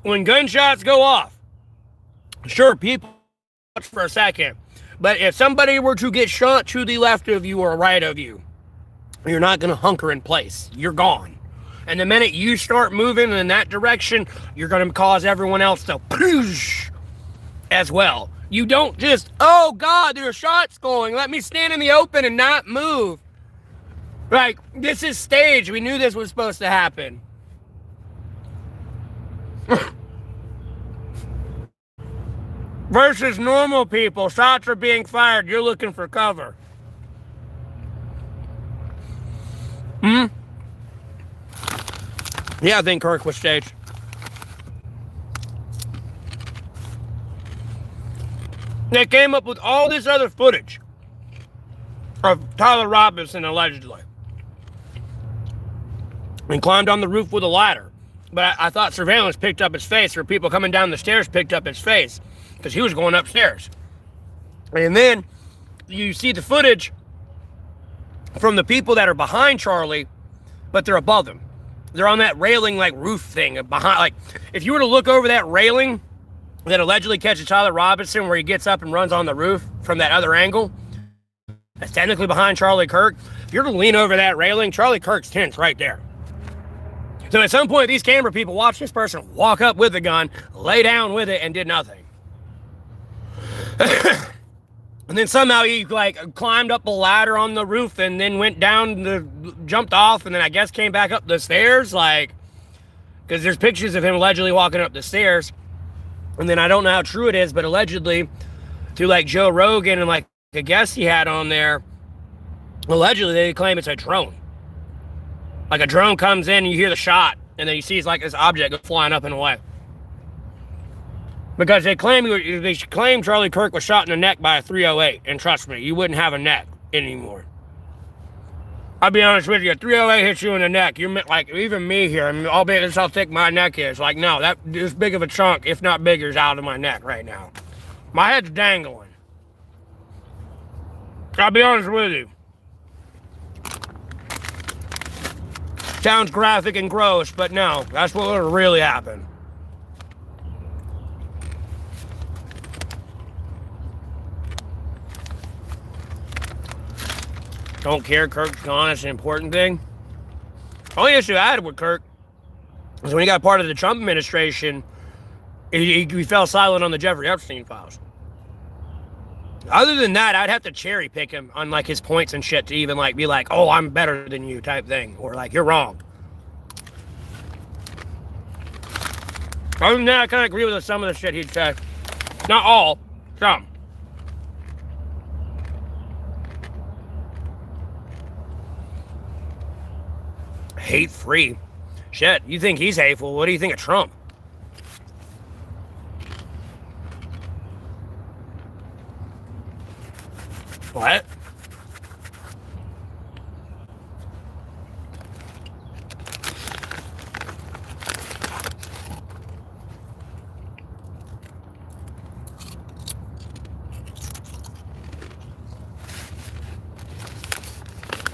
when gunshots go off, sure, people watch for a second, but if somebody were to get shot to the left of you or right of you, you're not going to hunker in place. You're gone. And the minute you start moving in that direction, you're going to cause everyone else to push as well. You don't just, oh God, there's shots going, let me stand in the open and not move. Like, this is staged. We knew this was supposed to happen. Versus normal people, shots are being fired, you're looking for cover. Yeah, I think Kirk was staged. They came up with all this other footage of Tyler Robinson allegedly and climbed on the roof with a ladder. But I thought surveillance picked up his face, or people coming down the stairs picked up his face, because he was going upstairs. And then you see the footage from the people that are behind Charlie, but they're above him. They're on that railing, like, roof thing behind. Like, if you were to look over that railing that allegedly catches Tyler Robinson, where he gets up and runs on the roof from that other angle, that's technically behind Charlie Kirk. If you were to lean over that railing, Charlie Kirk's tent's right there. So at some point, these camera people watched this person walk up with the gun, lay down with it, and did nothing. And then somehow he, like, climbed up a ladder on the roof and then went down, jumped off, and then I guess came back up the stairs, like, because there's pictures of him allegedly walking up the stairs. And then I don't know how true it is, but allegedly, through, like, Joe Rogan and, like, a guest he had on there, allegedly they claim it's a drone. Like, a drone comes in and you hear the shot, and then you see it's like this object goes flying up and away. Because they claim Charlie Kirk was shot in the neck by a 308, and trust me, you wouldn't have a neck anymore. I'll be honest with you, a 308 hits you in the neck, you're like, even me here, I mean, albeit that's how thick my neck is, like, no, that is big of a chunk, if not bigger, is out of my neck right now. My head's dangling. I'll be honest with you. Sounds graphic and gross, but no, that's what would really happen. Don't care, Kirk's gone, it's an important thing. The only issue I had with Kirk is when he got part of the Trump administration, he fell silent on the Jeffrey Epstein files. Other than that, I'd have to cherry pick him on, like, his points and shit to even, like, be like, oh, I'm better than you type thing, or like, you're wrong. Other than that, I kind of agree with some of the shit he'd say. Not all, some. Hate-free. Shit, you think he's hateful? What do you think of Trump? What?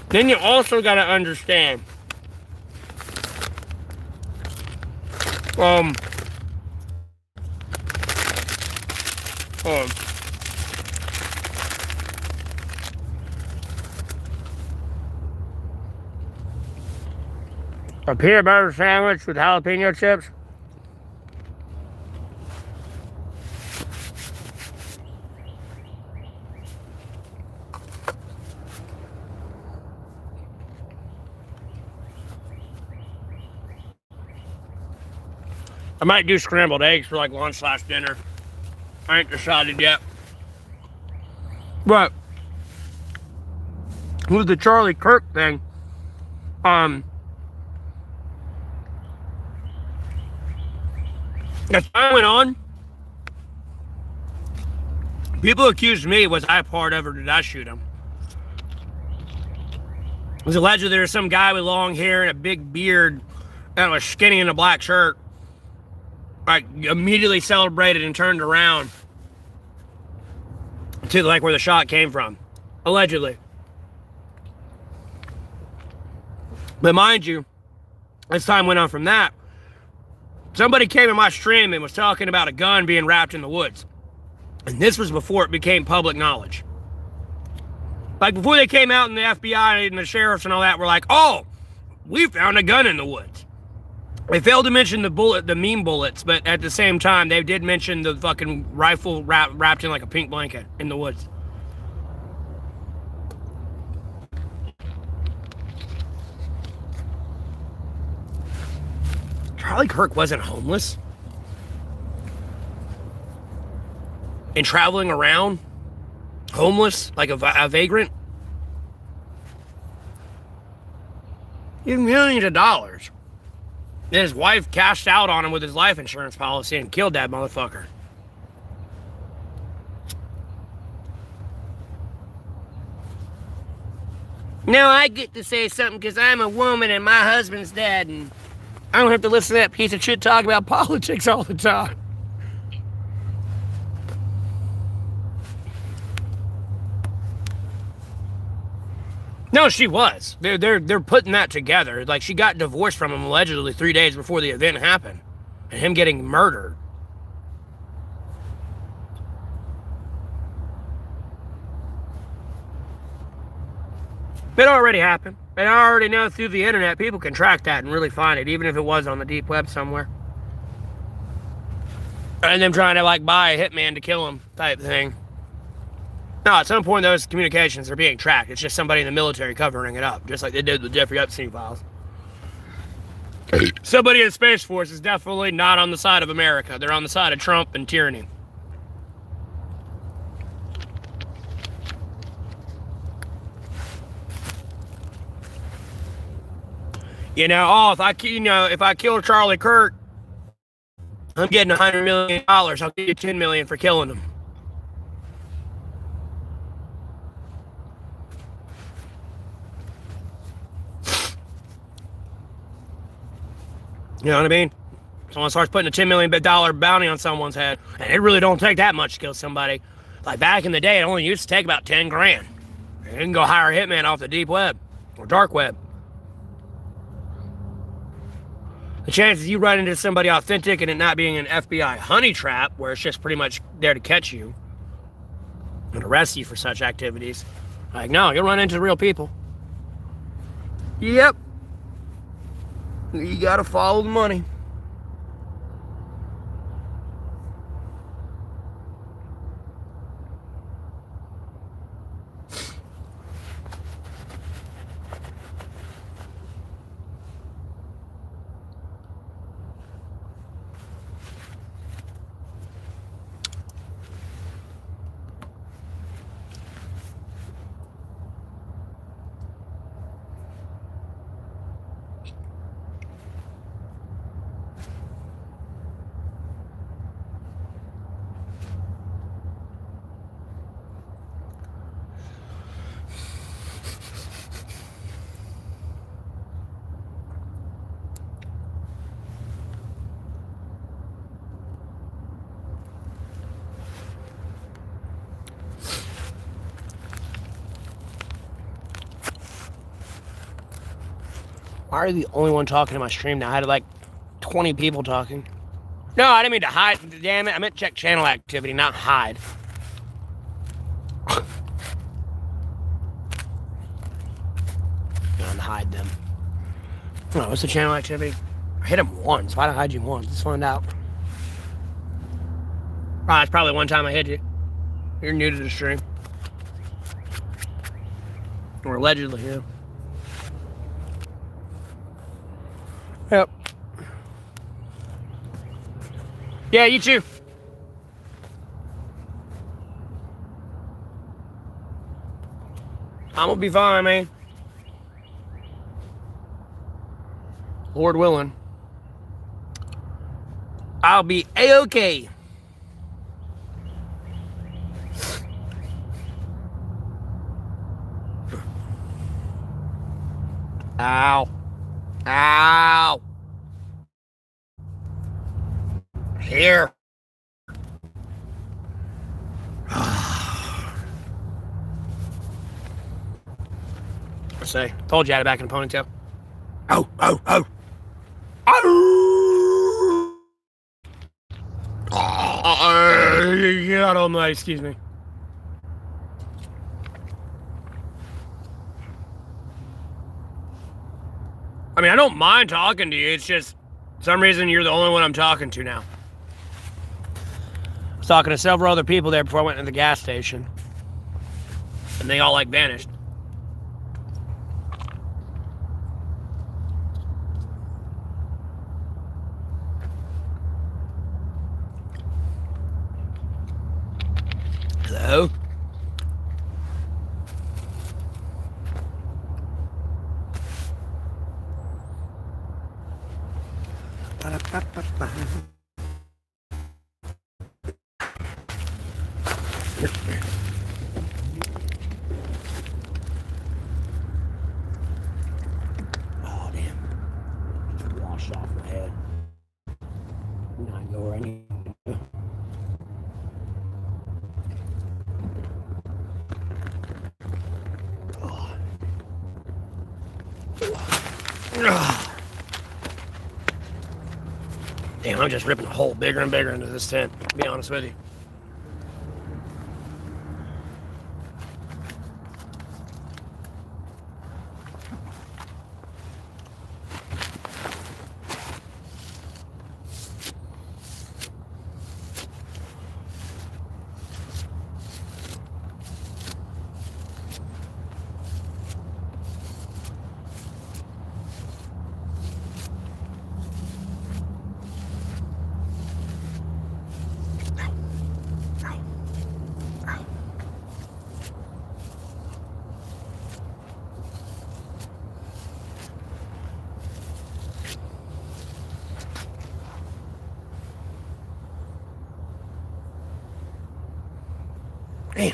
Then you also got to understand, a peanut butter sandwich with jalapeno chips. I might do scrambled eggs for like lunch/dinner. I ain't decided yet. But with the Charlie Kirk thing, as time went on, people accused me, was I part of it or did I shoot him? It was alleged there was some guy with long hair and a big beard that was skinny in a black shirt. I immediately celebrated and turned around to like where the shot came from, allegedly. But mind you, as time went on from that, somebody came in my stream and was talking about a gun being wrapped in the woods. And this was before it became public knowledge. Like before they came out and the FBI and the sheriffs and all that were like, oh, we found a gun in the woods. They failed to mention the meme bullets, but at the same time, they did mention the fucking rifle wrapped in like a pink blanket in the woods. Charlie Kirk wasn't homeless. And traveling around homeless like a vagrant. He had millions of dollars. And his wife cashed out on him with his life insurance policy and killed that motherfucker. Now I get to say something because I'm a woman and my husband's dead, and I don't have to listen to that piece of shit talk about politics all the time. No, she was. They're putting that together. Like, she got divorced from him allegedly 3 days before the event happened. And him getting murdered. It already happened. And I already know through the internet, people can track that and really find it, even if it was on the deep web somewhere. And them trying to, like, buy a hitman to kill him type thing. No, at some point those communications are being tracked. It's just somebody in the military covering it up, just like they did with the Jeffrey Epstein files. Somebody in the Space Force is definitely not on the side of America. They're on the side of Trump and tyranny. You know, oh, if I kill Charlie Kirk, I'm getting $100 million. I'll give you $10 million for killing him. You know what I mean? Someone starts putting a $10 million bounty on someone's head, and it really don't take that much to kill somebody. Like back in the day, it only used to take about 10 grand. You can go hire a hitman off the deep web or dark web. The chances you run into somebody authentic and it not being an FBI honey trap, where it's just pretty much there to catch you and arrest you for such activities. Like, no, you'll run into real people. Yep. You gotta follow the money. Why are you the only one talking in my stream now? I had like 20 people talking. No, I didn't mean to hide. Damn it. I meant check channel activity, not hide. Hide them. Oh, what's the channel activity? I hit him once. Why'd I hide you once? Let's find out. Oh, it's probably one time I hit you. You're new to the stream. Or allegedly, yeah. Yep. Yeah, you too. I'm gonna be fine, man. Lord willing. I'll be A-okay. Ow. Ow. Here. I say, told you I had it back in the ponytail. Oh, oh, oh. Get out of my, excuse me. I mean, I don't mind talking to you. It's just, for some reason, you're the only one I'm talking to now. I was talking to several other people there before I went to the gas station. And they all, like, vanished. Hello? Oh, damn. Washed off my head. Now I know where I need to go. Damn, I'm just ripping a hole bigger and bigger into this tent, to be honest with you. Damn.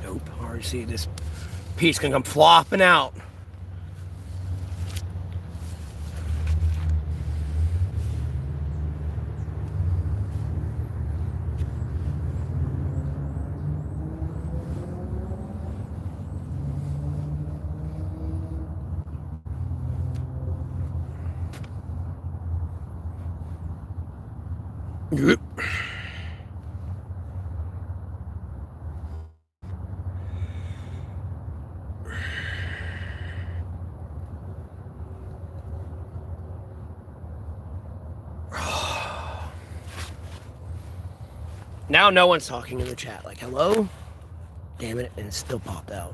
Nope, I already see this piece can come flopping out. Yep. Now no one's talking in the chat. Like, hello? Damn it, and it still popped out.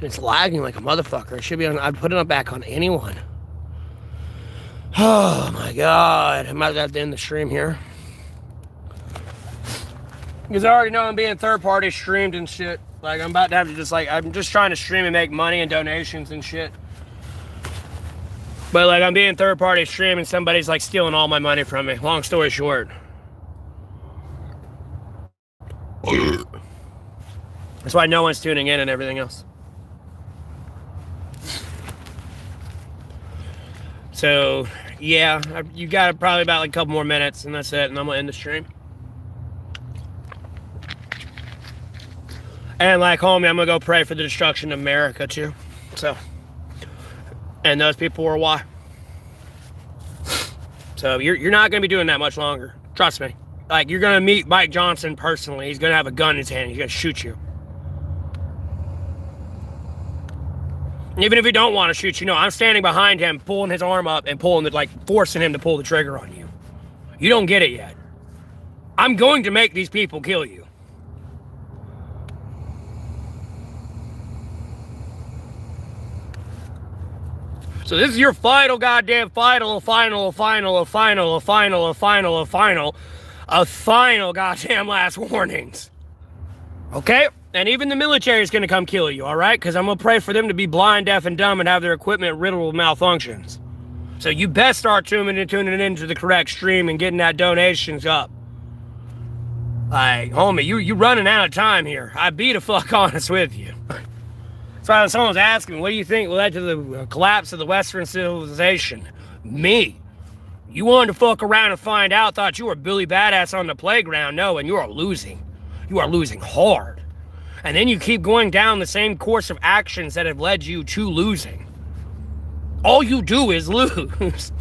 It's lagging like a motherfucker. It should be on. I'd put it back on anyone. Oh my god. I might have to end the stream here. Because I already know I'm being third party streamed and shit. Like, I'm about to have to just, like, I'm just trying to stream and make money and donations and shit. But, like, I'm being third party stream and somebody's, like, stealing all my money from me. Long story short. That's why no one's tuning in and everything else. So, Yeah, you got probably about like a couple more minutes, and that's it, and I'm going to end the stream. And like, homie, I'm going to go pray for the destruction of America, too. So, and those people were why. So you're not going to be doing that much longer. Trust me. Like, you're going to meet Mike Johnson personally. He's going to have a gun in his hand. He's going to shoot you. Even if he don't want to shoot you, I'm standing behind him, pulling his arm up and forcing him to pull the trigger on you. You don't get it yet. I'm going to make these people kill you. So this is your final goddamn final goddamn last warnings. Okay? And even the military is going to come kill you, all right? Because I'm going to pray for them to be blind, deaf, and dumb and have their equipment riddled with malfunctions. So you best start tuning into the correct stream and getting that donations up. Like, homie, you running out of time here. I'd be the fuck honest with you. So when someone was asking me, what do you think led to the collapse of the Western civilization? Me. You wanted to fuck around and find out, thought you were Billy Badass on the playground. No, and you are losing. You are losing hard. And then you keep going down the same course of actions that have led you to losing. All you do is lose.